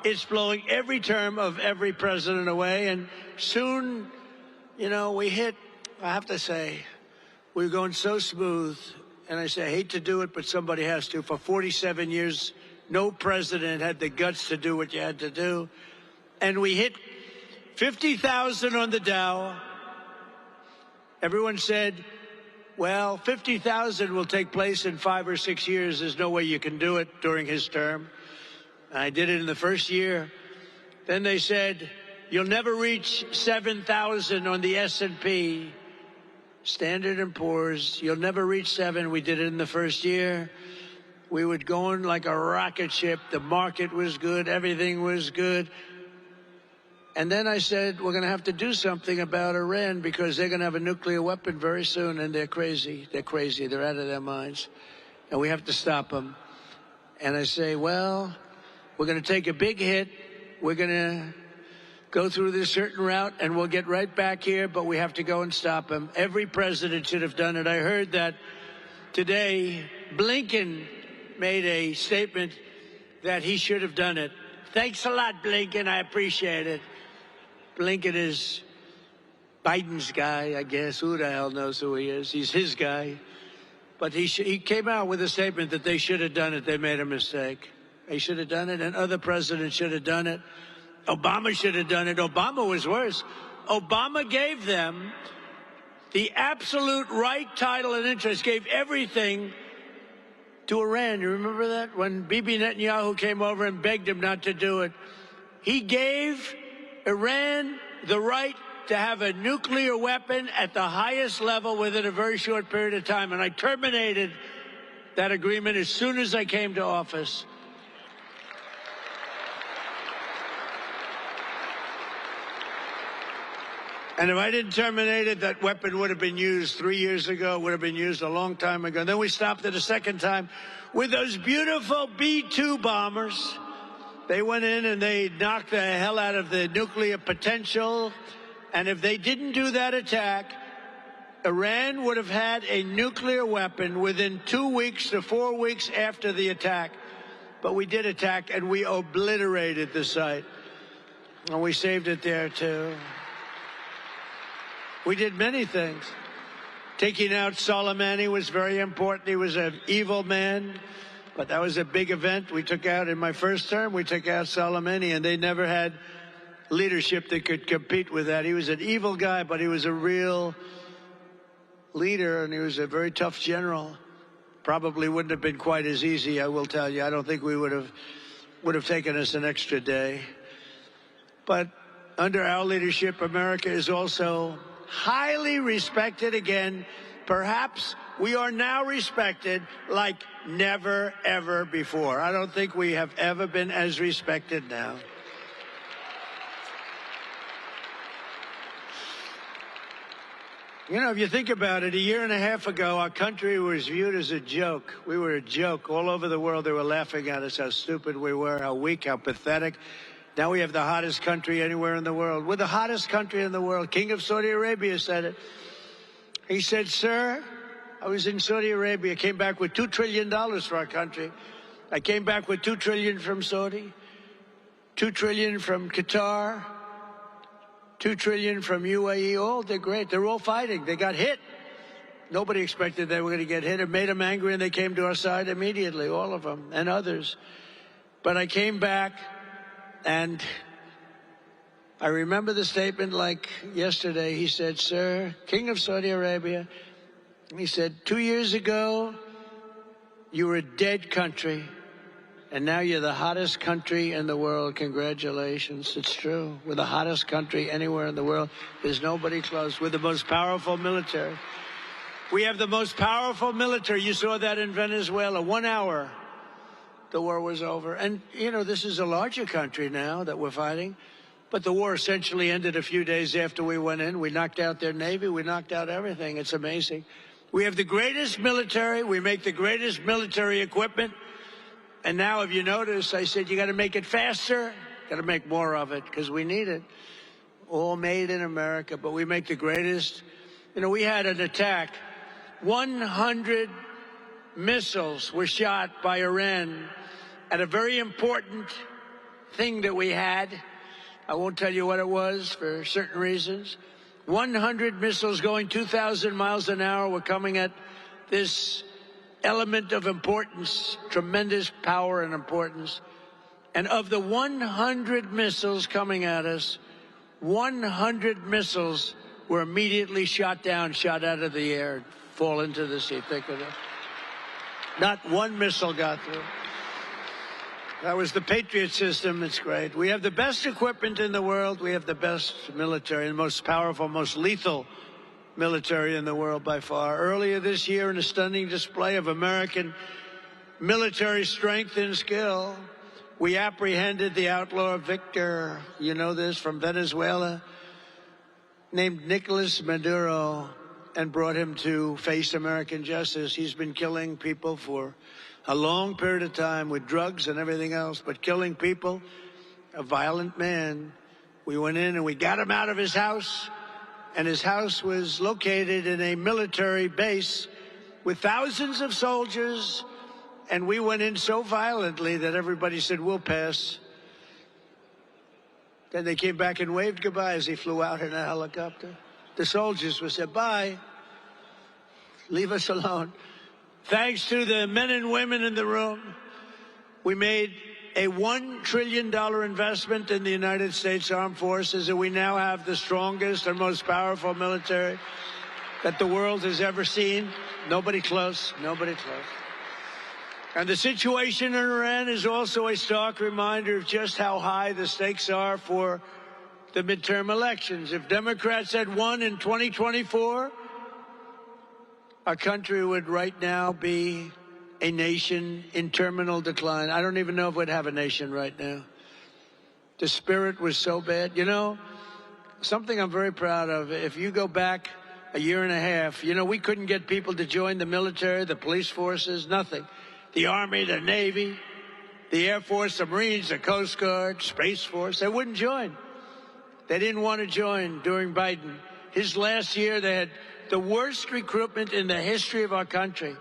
it's blowing every term of every president away. And soon, you know, we hit, I have to say, we're going so smooth. And I say, I hate to do it, but somebody has to. For 47 years, no president had the guts to do what you had to do. And we hit 50,000 on the Dow. Everyone said, well, 50,000 will take place in 5 or 6 years. There's no way you can do it during his term. I did it in the first year. Then they said, you'll never reach 7,000 on the S&P, Standard & Poor's. You'll never reach 7. We did it in the first year. We were going like a rocket ship. The market was good. Everything was good. And then I said, we're going to have to do something about Iran because they're going to have a nuclear weapon very soon, and they're crazy. They're crazy. They're out of their minds. And we have to stop them. And I say, well, we're going to take a big hit. We're going to go through this certain route, and we'll get right back here, but we have to go and stop them. Every president should have done it. I heard that today Blinken made a statement that he should have done it. Thanks a lot, Blinken. I appreciate it. Blinken is Biden's guy, I guess. Who the hell knows who he is? He's his guy. But he came out with a statement that they should have done it. They made a mistake. They should have done it, and other presidents should have done it. Obama should have done it. Obama was worse. Obama gave them the absolute right, title, and interest, gave everything to Iran. You remember that? When Bibi Netanyahu came over and begged him not to do it, he gave Iran the right to have a nuclear weapon at the highest level within a very short period of time. And I terminated that agreement as soon as I came to office. And if I didn't terminate it, that weapon would have been used 3 years ago, would have been used a long time ago. And then we stopped it a second time with those beautiful B-2 bombers. They went in and they knocked the hell out of the nuclear potential. And if they didn't do that attack, Iran would have had a nuclear weapon within 2 weeks to 4 weeks after the attack. But we did attack, and we obliterated the site. And we saved it there, too. We did many things. Taking out Soleimani was very important. He was an evil man, but that was a big event. We took out, in my first term, we took out Soleimani, and they never had leadership that could compete with that. He was an evil guy, but he was a real leader, and he was a very tough general. Probably wouldn't have been quite as easy, I will tell you. I don't think we would have taken us an extra day. But under our leadership, America is also highly respected again. Perhaps we are now respected like never, ever before. I don't think we have ever been as respected now. You know, if you think about it, a year and a half ago, our country was viewed as a joke. We were a joke. All over the world, they were laughing at us, how stupid we were, how weak, how pathetic. Now we have the hottest country anywhere in the world. We're the hottest country in the world. King of Saudi Arabia said it. He said, sir, I was in Saudi Arabia, came back with $2 trillion for our country. I came back with $2 trillion from Saudi, $2 trillion from Qatar, $2 trillion from UAE. Oh, they're great. They're all fighting. They got hit. Nobody expected they were going to get hit. It made them angry, and they came to our side immediately, all of them, and others. But I came back, and I remember the statement like yesterday. He said, sir, King of Saudi Arabia, he said, 2 years ago, you were a dead country, and now you're the hottest country in the world. Congratulations. It's true. We're the hottest country anywhere in the world. There's nobody close. We're the most powerful military. We have the most powerful military. You saw that in Venezuela. 1 hour, the war was over. And, you know, this is a larger country now that we're fighting. But the war essentially ended a few days after we went in. We knocked out their Navy. We knocked out everything. It's amazing. We have the greatest military. We make the greatest military equipment. And now, if you notice, I said, you got to make it faster. Got to make more of it because we need it. All made in America, but we make the greatest. You know, we had an attack. 100 missiles were shot by Iran at a very important thing that we had. I won't tell you what it was for certain reasons. 100 missiles going 2,000 miles an hour were coming at this element of importance, tremendous power and importance. And of the 100 missiles coming at us, 100 missiles were immediately shot down, shot out of the air, fall into the sea. Think of it. Not one missile got through. That was the Patriot system. It's great. We have the best equipment in the world. We have the best military, the most powerful, most lethal military in the world by far. Earlier this year, in a stunning display of American military strength and skill, we apprehended the outlaw Victor, you know this, from Venezuela, named Nicolas Maduro, and brought him to face American justice. He's been killing people for a long period of time with drugs and everything else, but killing people, a violent man. We went in and we got him out of his house, and his house was located in a military base with thousands of soldiers, and we went in so violently that everybody said, we'll pass. Then they came back and waved goodbye as he flew out in a helicopter. The soldiers would say, bye, leave us alone. Thanks to the men and women in the room, we made a $1 trillion investment in the United States Armed Forces, and we now have the strongest and most powerful military that the world has ever seen. Nobody close, nobody close. And the situation in Iran is also a stark reminder of just how high the stakes are for the midterm elections. If Democrats had won in 2024, our country would right now be a nation in terminal decline. I don't even know if we'd have a nation right now. The spirit was so bad. You know, something I'm very proud of, if you go back a year and a half, you know, we couldn't get people to join the military, the police forces, nothing. The Army, the Navy, the Air Force, the Marines, the Coast Guard, Space Force, they wouldn't join. They didn't want to join during Biden. His last year, they had the worst recruitment in the history of our country.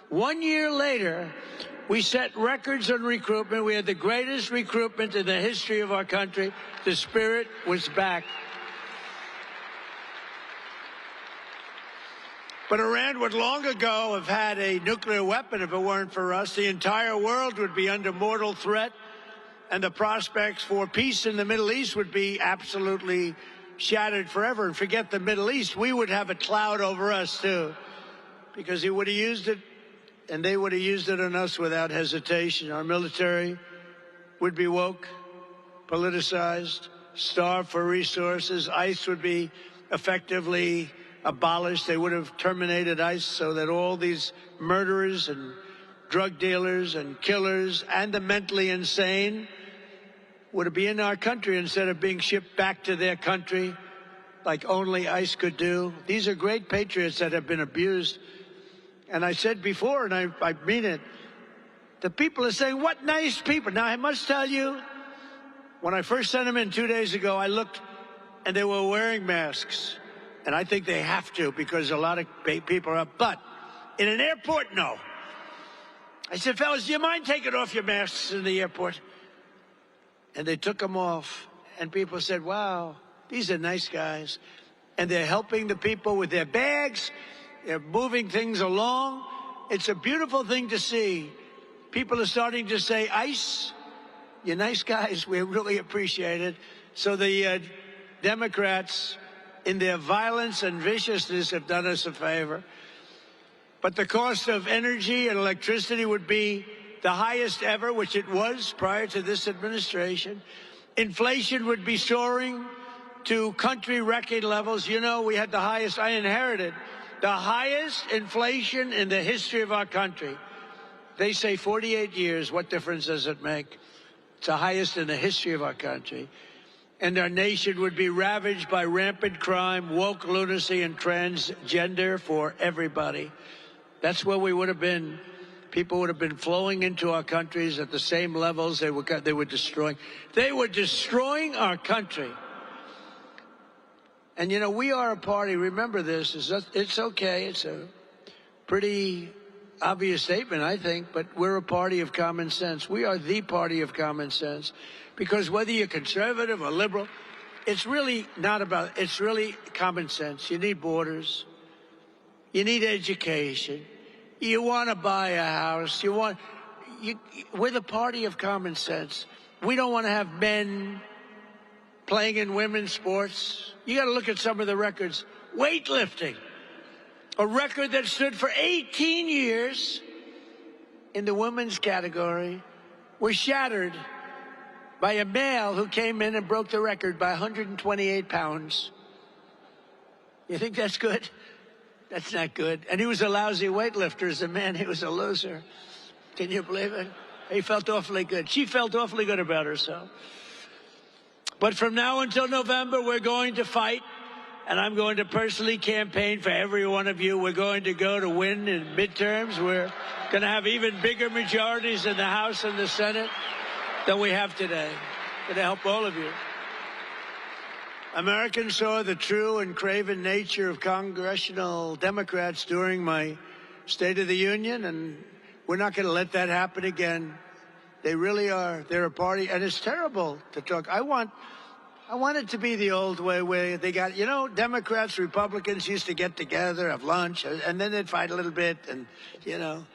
1 year later, we set records on recruitment. We had the greatest recruitment in the history of our country. The spirit was back. But Iran would long ago have had a nuclear weapon if it weren't for us. The entire world would be under mortal threat, and the prospects for peace in the Middle East would be absolutely shattered forever. And forget the Middle East, we would have a cloud over us too, because he would have used it, and they would have used it on us without hesitation. Our military would be woke, politicized, starved for resources. ICE would be effectively abolished. They would have terminated ICE so that all these murderers and drug dealers and killers and the mentally insane would be in our country instead of being shipped back to their country like only ICE could do. These are great patriots that have been abused. And I said before, and I mean it, the people are saying, what nice people. Now, I must tell you, when I first sent them in 2 days ago, I looked and they were wearing masks. And I think they have to, because a lot of people are up. But in an airport, no. I said, fellas, do you mind taking off your masks in the airport? And they took them off. And people said, wow, these are nice guys. And they're helping the people with their bags. They're moving things along. It's a beautiful thing to see. People are starting to say, ICE, you're nice guys. We really appreciate it. So the Democrats, in their violence and viciousness, have done us a favor. But the cost of energy and electricity would be the highest ever, which it was prior to this administration. Inflation would be soaring to country record levels. You know, we had the highest, I inherited the highest inflation in the history of our country. They say 48 years, what difference does it make? It's the highest in the history of our country. and our nation would be ravaged by rampant crime, woke lunacy, and transgender for everybody. That's where we would have been. People would have been flowing into our countries at the same levels they were destroying. They were destroying our country. And, you know, we are a party. Remember this. It's okay. It's a pretty obvious statement, I think, but we're a party of common sense. We are the party of common sense, because whether you're conservative or liberal, it's really not about, it's really common sense. You need borders. You need education. You want to buy a house. We're the party of common sense. We don't want to have men playing in women's sports. You got to look at some of the records. Weightlifting, a record that stood for 18 years in the women's category, was shattered by a male who came in and broke the record by 128 pounds. You think that's good? That's not good. And he was a lousy weightlifter. As a man, he was a loser. Can you believe it? He felt awfully good. She felt awfully good about herself. But from now until November, we're going to fight. And I'm going to personally campaign for every one of you. We're going to go to win in midterms. We're going to have even bigger majorities in the House and the Senate than we have today. Going to help all of you. Americans saw the true and craven nature of congressional Democrats during my State of the Union, and we're not going to let that happen again. They really are. They're a party, and it's terrible to talk. I want it to be the old way where they got, you know, Democrats, Republicans used to get together, have lunch, and then they'd fight a little bit, and, you know,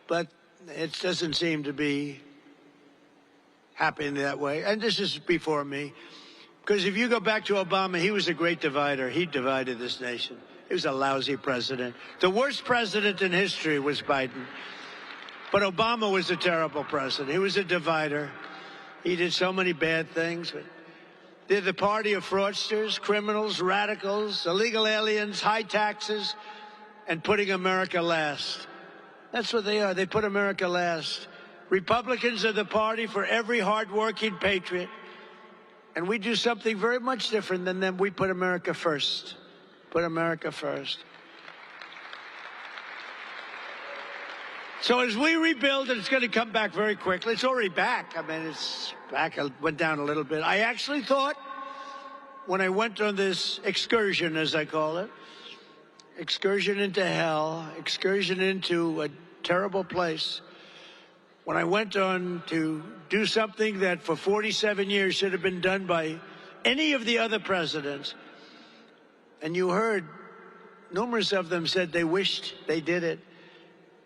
but it doesn't seem to be happening that way. And this is before me. Because if you go back to Obama, he was a great divider. He divided this nation. He was a lousy president. The worst president in history was Biden. But Obama was a terrible president. He was a divider. He did so many bad things. But they're the party of fraudsters, criminals, radicals, illegal aliens, high taxes, and putting America last. That's what they are. They put America last. Republicans are the party for every hardworking patriot. And we do something very much different than them. We put America first. Put America first. So as we rebuild, and it's going to come back very quickly. It's already back. I mean, it's back. It went down a little bit. I actually thought when I went on this excursion, as I call it, excursion into hell, excursion into a terrible place, when I went on to do something that for 47 years should have been done by any of the other presidents, and you heard numerous of them said they wished they did it,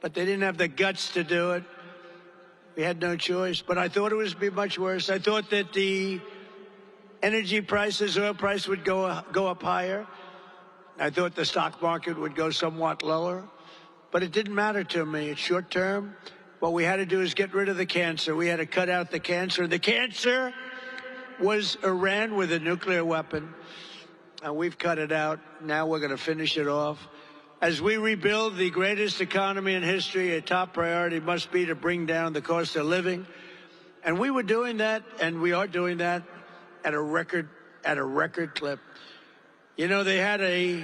but they didn't have the guts to do it. We had no choice. But I thought it would be much worse. I thought that the energy prices, oil price would go up higher. I thought the stock market would go somewhat lower. But it didn't matter to me. It's short term. What we had to do is get rid of the cancer. We had to cut out the cancer. The cancer was Iran with a nuclear weapon. And we've cut it out. Now we're going to finish it off. As we rebuild the greatest economy in history, a top priority must be to bring down the cost of living. And we were doing that, and we are doing that at a record clip. You know, they had a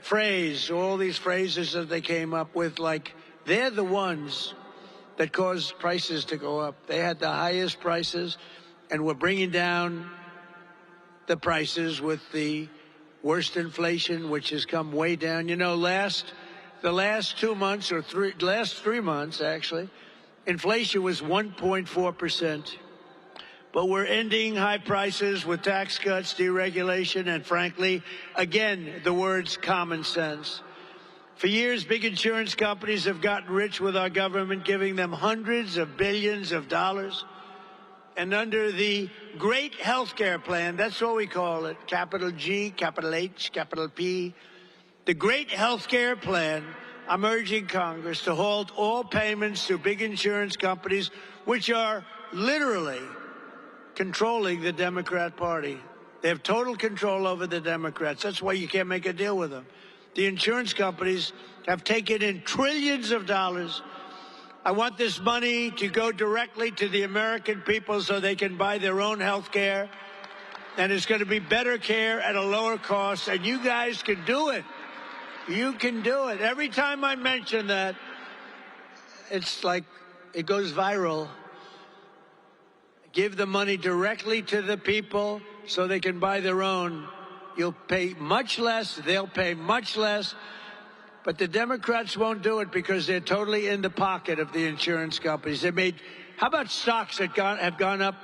phrase, all these phrases that they came up with, like, they're the ones that caused prices to go up. They had the highest prices, and we're bringing down the prices with the worst inflation, which has come way down. You know, the last 2 months, or last 3 months, actually, inflation was 1.4%. But we're ending high prices with tax cuts, deregulation, and frankly, again, the words common sense. For years, big insurance companies have gotten rich with our government, giving them hundreds of billions of dollars. And under the Great Healthcare Plan, that's what we call it, capital G, capital H, capital P, the Great Healthcare Plan, I'm urging Congress to halt all payments to big insurance companies, which are literally controlling the Democrat Party. They have total control over the Democrats. That's why you can't make a deal with them. The insurance companies have taken in trillions of dollars. I want this money to go directly to the American people so they can buy their own health care. and it's going to be better care at a lower cost, and you guys can do it. You can do it. Every time I mention that, it's like it goes viral. Give the money directly to the people so they can buy their own. You'll pay much less. They'll pay much less. But the Democrats won't do it because they're totally in the pocket of the insurance companies. They made, how about stocks that have gone up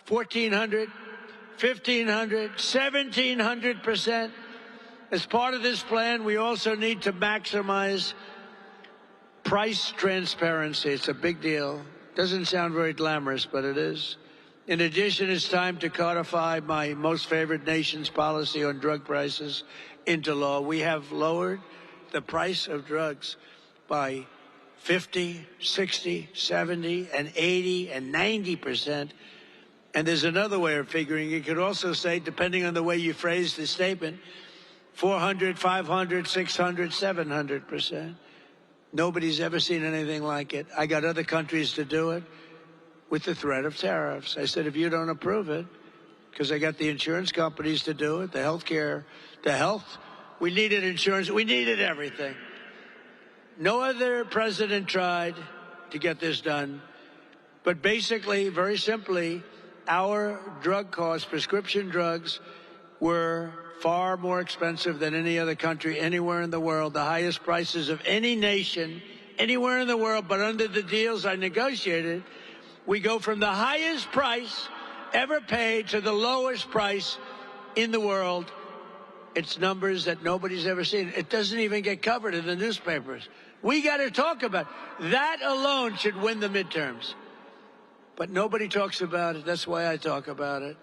1,400, 1,500, 1,700%? As part of this plan, we also need to maximize price transparency. It's a big deal. Doesn't sound very glamorous, but it is. In addition, it's time to codify my most favored nation's policy on drug prices into law. We have lowered the price of drugs by 50, 60, 70, and 80, and 90%. And there's another way of figuring. You could also say, depending on the way you phrase the statement, 400, 500, 600, 700%. Nobody's ever seen anything like it. I got other countries to do it with the threat of tariffs. I said, if you don't approve it, because I got the insurance companies to do it, the health, we needed insurance, we needed everything. No other president tried to get this done. But basically, very simply, our drug costs, prescription drugs, were far more expensive than any other country anywhere in the world, the highest prices of any nation anywhere in the world. But under the deals I negotiated, we go from the highest price ever paid to the lowest price in the world. It's numbers that nobody's ever seen. It doesn't even get covered in the newspapers. We got to talk about it. That alone should win the midterms. But nobody talks about it. That's why I talk about it.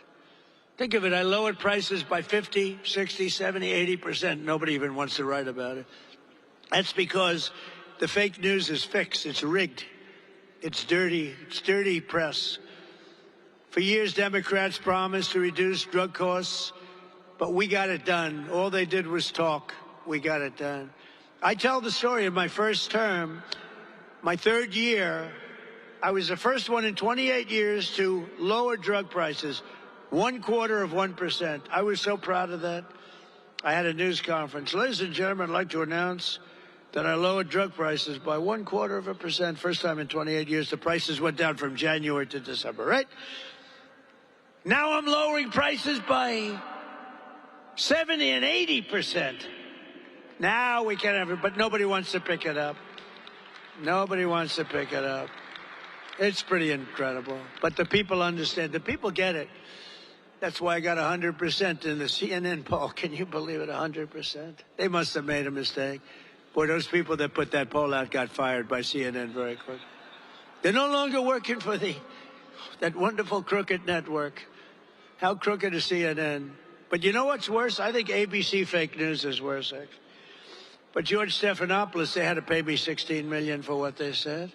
Think of it. I lowered prices by 50, 60, 70, 80%. Nobody even wants to write about it. That's because the fake news is fixed. It's rigged. It's dirty. It's dirty press. For years, Democrats promised to reduce drug costs, but we got it done. All they did was talk. We got it done. I tell the story of my first term, my third year. I was the first one in 28 years to lower drug prices, 0.25%. I was so proud of that. I had a news conference. Ladies and gentlemen, I'd like to announce that I lowered drug prices by 0.25%. First time in 28 years. The prices went down from January to December, right? Now I'm lowering prices by 70 and 80%. Now we can have it, but nobody wants to pick it up. Nobody wants to pick it up. It's pretty incredible. But the people understand. The people get it. That's why I got 100% in the CNN poll. Can you believe it? 100%. They must have made a mistake. Boy, those people that put that poll out got fired by CNN very quick. They're no longer working for that wonderful crooked network. How crooked is CNN? But you know what's worse? I think ABC fake news is worse, actually. But George Stephanopoulos, they had to pay me $16 million for what they said.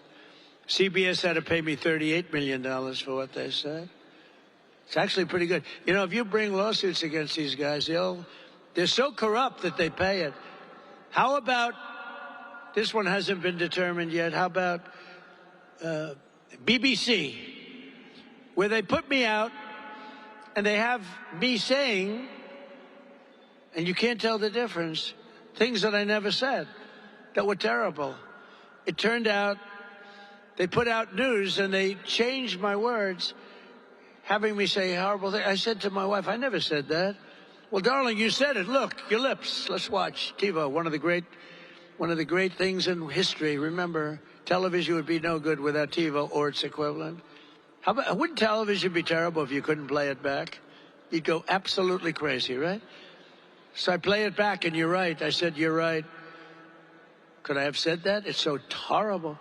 CBS had to pay me $38 million for what they said. It's actually pretty good. You know, if you bring lawsuits against these guys, they're so corrupt that they pay it. How about, this one hasn't been determined yet, how about BBC, where they put me out and they have me saying, and you can't tell the difference, things that I never said that were terrible. It turned out they put out news and they changed my words, having me say horrible things. I said to my wife, I never said that. Well, darling, you said it. Look, your lips. Let's watch TiVo, one of the great things in history. Remember, television would be no good without TiVo or its equivalent. Wouldn't television be terrible if you couldn't play it back? You'd go absolutely crazy, right? So I play it back, and you're right. I said, you're right. Could I have said that? It's so horrible.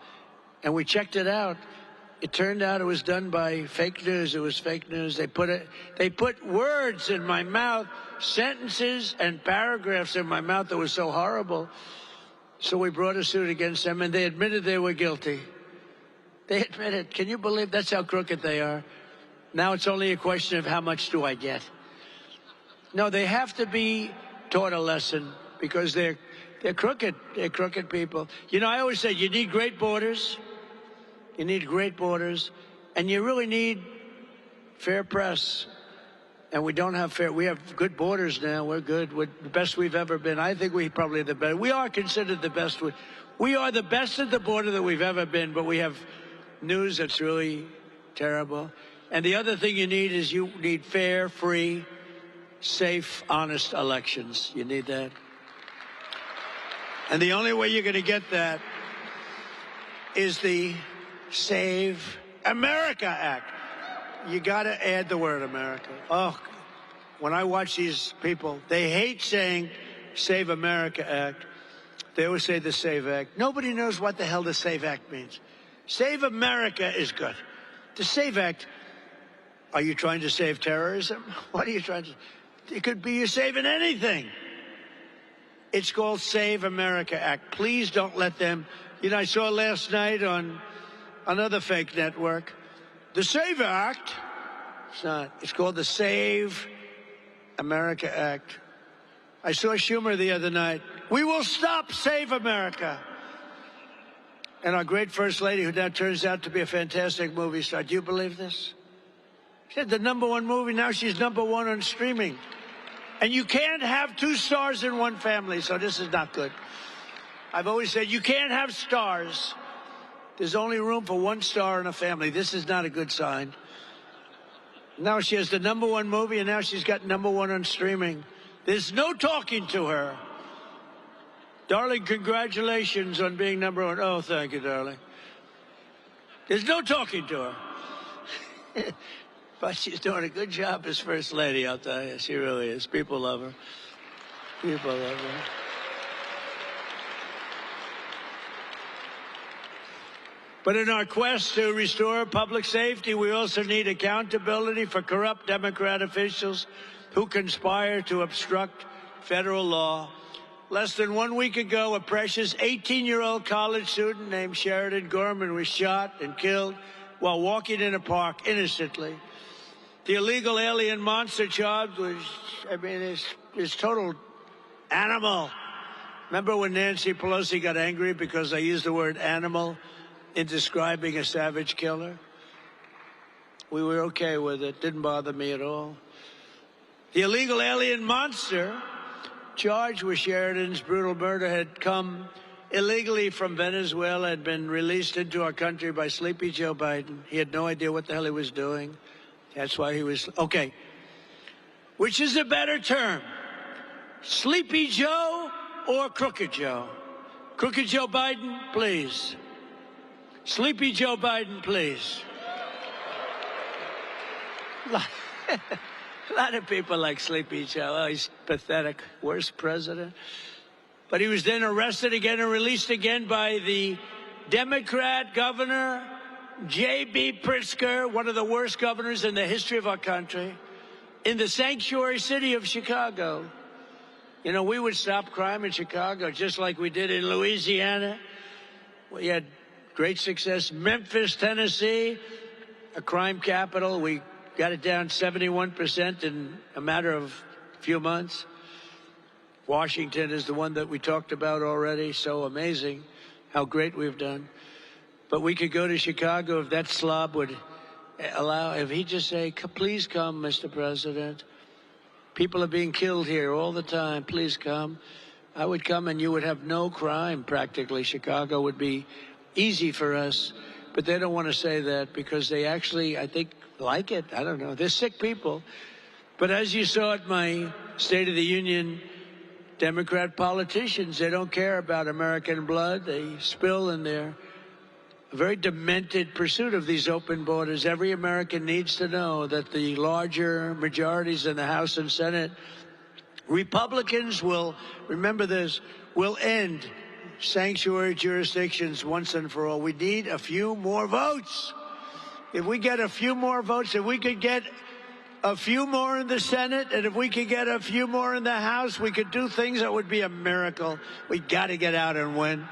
And we checked it out. It turned out it was done by fake news. It was fake news. They put words in my mouth, sentences and paragraphs in my mouth that was so horrible. So we brought a suit against them, and they admitted they were guilty. They admitted. Can you believe that's how crooked they are? Now it's only a question of how much do I get. No, they have to be taught a lesson because they're crooked. They're crooked people. You know, I always say you need great borders. You need great borders, and you really need fair press. and we don't have we have good borders now. We're good. We're the best we've ever been. I think we probably the best. We are considered the best. We are the best at the border that we've ever been, but we have news that's really terrible. And the other thing you need is you need fair, free, safe, honest elections. You need that. And the only way you're going to get that is the Save America Act. You got to add the word America. Oh, when I watch these people, they hate saying Save America Act. They always say the Save Act. Nobody knows what the hell the Save Act means. Save America is good. The Save Act, are you trying to save terrorism? What are you trying to? It could be you're saving anything. It's called Save America Act. Please don't let them. You know, I saw last night on another fake network, the Save Act. It's not. It's called the Save America Act. I saw Schumer the other night. We will stop Save America. And our great First Lady, who now turns out to be a fantastic movie star. Do you believe this? She had the #1 movie. Now she's #1 on streaming. And you can't have 2 stars in one family, so this is not good. I've always said you can't have stars. There's only room for 1 star in a family. This is not a good sign. Now she has the #1 movie, and now she's got #1 on streaming. There's no talking to her. Darling, congratulations on being #1. Oh, thank you, darling. There's no talking to her. But she's doing a good job as First Lady, I'll tell you. She really is. People love her. People love her. But in our quest to restore public safety, we also need accountability for corrupt Democrat officials who conspire to obstruct federal law. Less than 1 week ago, a precious 18-year-old college student named Sheridan Gorman was shot and killed while walking in a park innocently. The illegal alien monster child was, is total animal. Remember when Nancy Pelosi got angry because I used the word animal in describing a savage killer? We were okay with it. Didn't bother me at all. The illegal alien monster charged with Sheridan's brutal murder had come illegally from Venezuela, had been released into our country by Sleepy Joe Biden. He had no idea what the hell he was doing. That's why he was, okay. Which is a better term? Sleepy Joe or Crooked Joe? Crooked Joe Biden, please. Sleepy Joe Biden, please. A lot of people like Sleepy Joe. Oh, he's pathetic. Worst president. But he was then arrested again and released again by the Democrat governor, J.B. Pritzker, one of the worst governors in the history of our country, in the sanctuary city of Chicago. You know, we would stop crime in Chicago just like we did in Louisiana. We had great success. Memphis, Tennessee, a crime capital. We got it down 71% in a matter of a few months. Washington is the one that we talked about already. So amazing how great we've done. But we could go to Chicago if that slob would allow, if he'd just say, please come, Mr. President. People are being killed here all the time. Please come. I would come and you would have no crime practically. Chicago would be easy for us. But they don't want to say that because they actually, I think, like it. I don't know. They're sick people. But as you saw at my State of the Union, Democrat politicians, they don't care about American blood. They spill in their very demented pursuit of these open borders. Every American needs to know that the larger majorities in the House and Senate, Republicans will, remember this, will end sanctuary jurisdictions once and for all. We need a few more votes. If we get a few more votes, if we could get a few more in the Senate, and if we could get a few more in the House, we could do things that would be a miracle. We got to get out and win.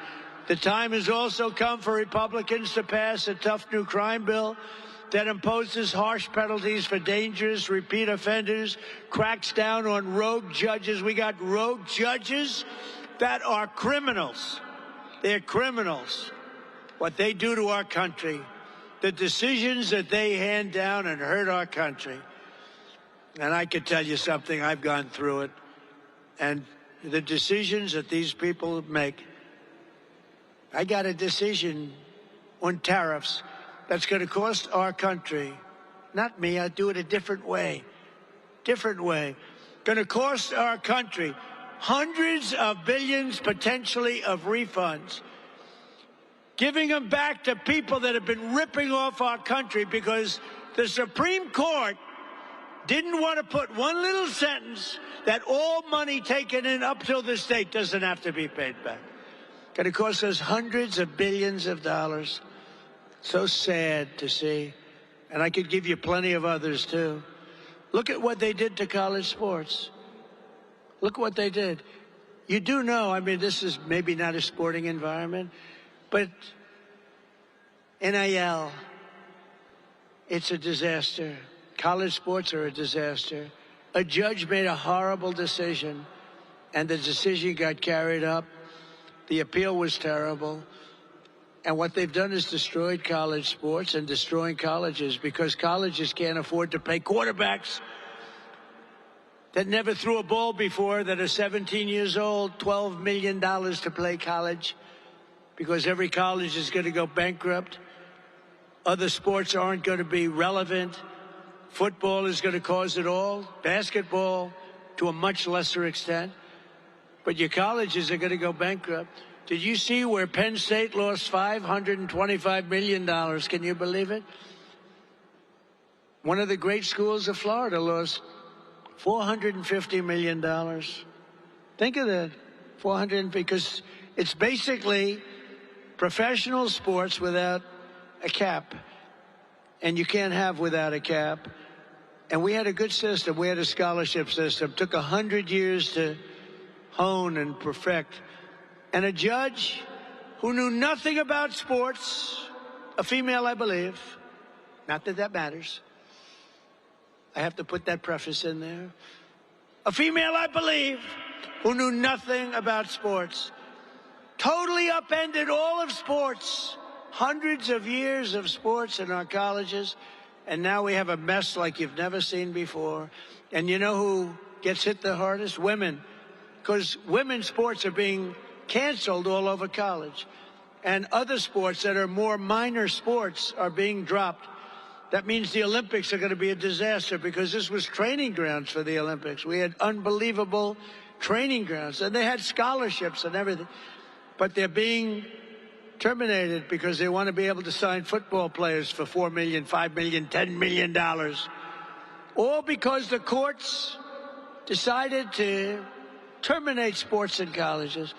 The time has also come for Republicans to pass a tough new crime bill that imposes harsh penalties for dangerous repeat offenders, cracks down on rogue judges. We got rogue judges that are criminals. They're criminals. What they do to our country, the decisions that they hand down and hurt our country. And I could tell you something, I've gone through it. And the decisions that these people make, I got a decision on tariffs that's going to cost our country, not me, I'll do it a different way. Going to cost our country hundreds of billions, potentially, of refunds. Giving them back to people that have been ripping off our country because the Supreme Court didn't want to put one little sentence that all money taken in up till this date doesn't have to be paid back. Going to cost us hundreds of billions of dollars. So sad to see. And I could give you plenty of others, too. Look at what they did to college sports. Look what they did. You do know, I mean, this is maybe not a sporting environment, but NIL, it's a disaster. College sports are a disaster. A judge made a horrible decision, and the decision got carried up. The appeal was terrible. And what they've done is destroyed college sports and destroying colleges because colleges can't afford to pay quarterbacks that never threw a ball before, that are 17 years old, $12 million to play college because every college is going to go bankrupt. Other sports aren't going to be relevant. Football is going to cause it all. Basketball to a much lesser extent. But your colleges are going to go bankrupt. Did you see where Penn State lost $525 million? Can you believe it? One of the great schools of Florida lost $450 million. Think of that. Because it's basically professional sports without a cap. And you can't have without a cap. And we had a good system. We had a scholarship system. Took 100 years to hone and perfect. And a judge who knew nothing about sports, a female, I believe, not that that matters. I have to put that preface in there. A female, I believe, who knew nothing about sports, totally upended all of sports, hundreds of years of sports in our colleges, and now we have a mess like you've never seen before. And you know who gets hit the hardest? Women. Because women's sports are being canceled all over college. And other sports that are more minor sports are being dropped. That means the Olympics are going to be a disaster because this was training grounds for the Olympics. We had unbelievable training grounds, and they had scholarships and everything. But they're being terminated because they want to be able to sign football players for $4 million, $5 million, $10 million. All because the courts decided to terminate sports in colleges.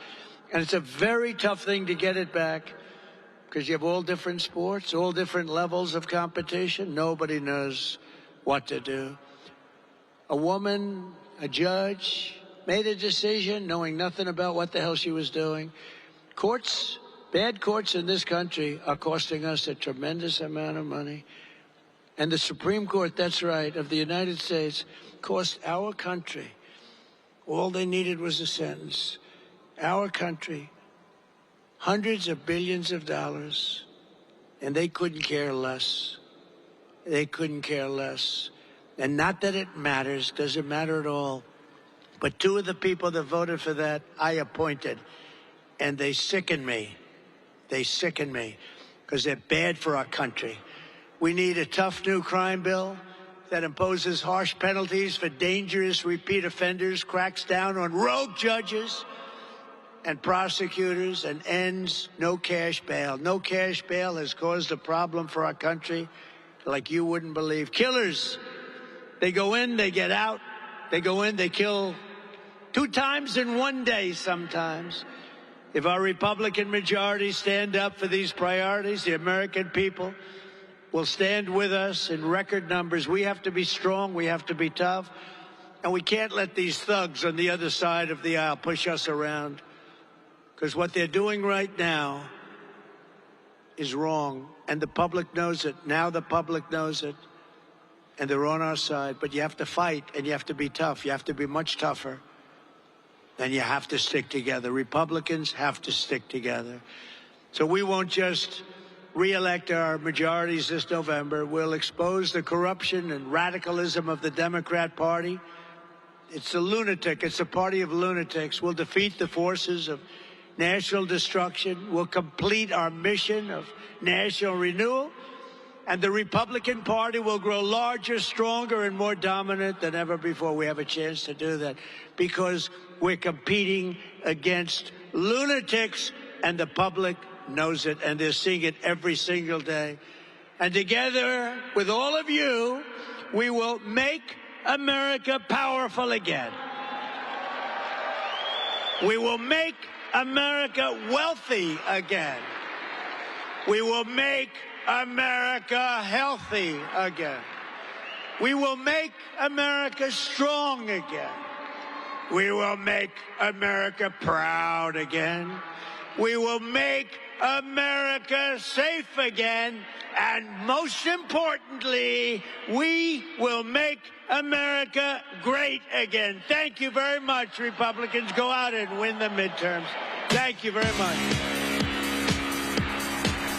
And it's a very tough thing to get it back because you have all different sports, all different levels of competition. Nobody knows what to do. A woman, a judge, made a decision knowing nothing about what the hell she was doing. Courts, bad courts in this country are costing us a tremendous amount of money. And the Supreme Court, that's right, of the United States, cost our country. All they needed was a sentence. Our country, hundreds of billions of dollars, and they couldn't care less. They couldn't care less. And not that it matters, doesn't matter at all. But two of the people that voted for that, I appointed. And they sicken me. They sicken me because they're bad for our country. We need a tough new crime bill that imposes harsh penalties for dangerous repeat offenders, cracks down on rogue judges and prosecutors, and ends no cash bail. No cash bail has caused a problem for our country like you wouldn't believe. Killers, they go in, they get out. They go in, they kill 2 times in one day sometimes. If our Republican majority stand up for these priorities, the American people will stand with us in record numbers. We have to be strong. We have to be tough. And we can't let these thugs on the other side of the aisle push us around. Because what they're doing right now is wrong. And the public knows it. Now the public knows it. And they're on our side. But you have to fight, and you have to be tough. You have to be much tougher. And you have to stick together. Republicans have to stick together. So we won't just re-elect our majorities this November, we'll expose the corruption and radicalism of the Democrat Party. It's a lunatic. It's a party of lunatics. We'll defeat the forces of national destruction. We'll complete our mission of national renewal. And the Republican Party will grow larger, stronger, and more dominant than ever before. We have a chance to do that because we're competing against lunatics, and the public knows it, and they're seeing it every single day. And together with all of you, we will make America powerful again. We will make America wealthy again. We will make America healthy again. We will make America strong again. We will make America proud again. We will make America safe again. And most importantly, we will make America great again. Thank you very much, Republicans. Go out and win the midterms. Thank you very much.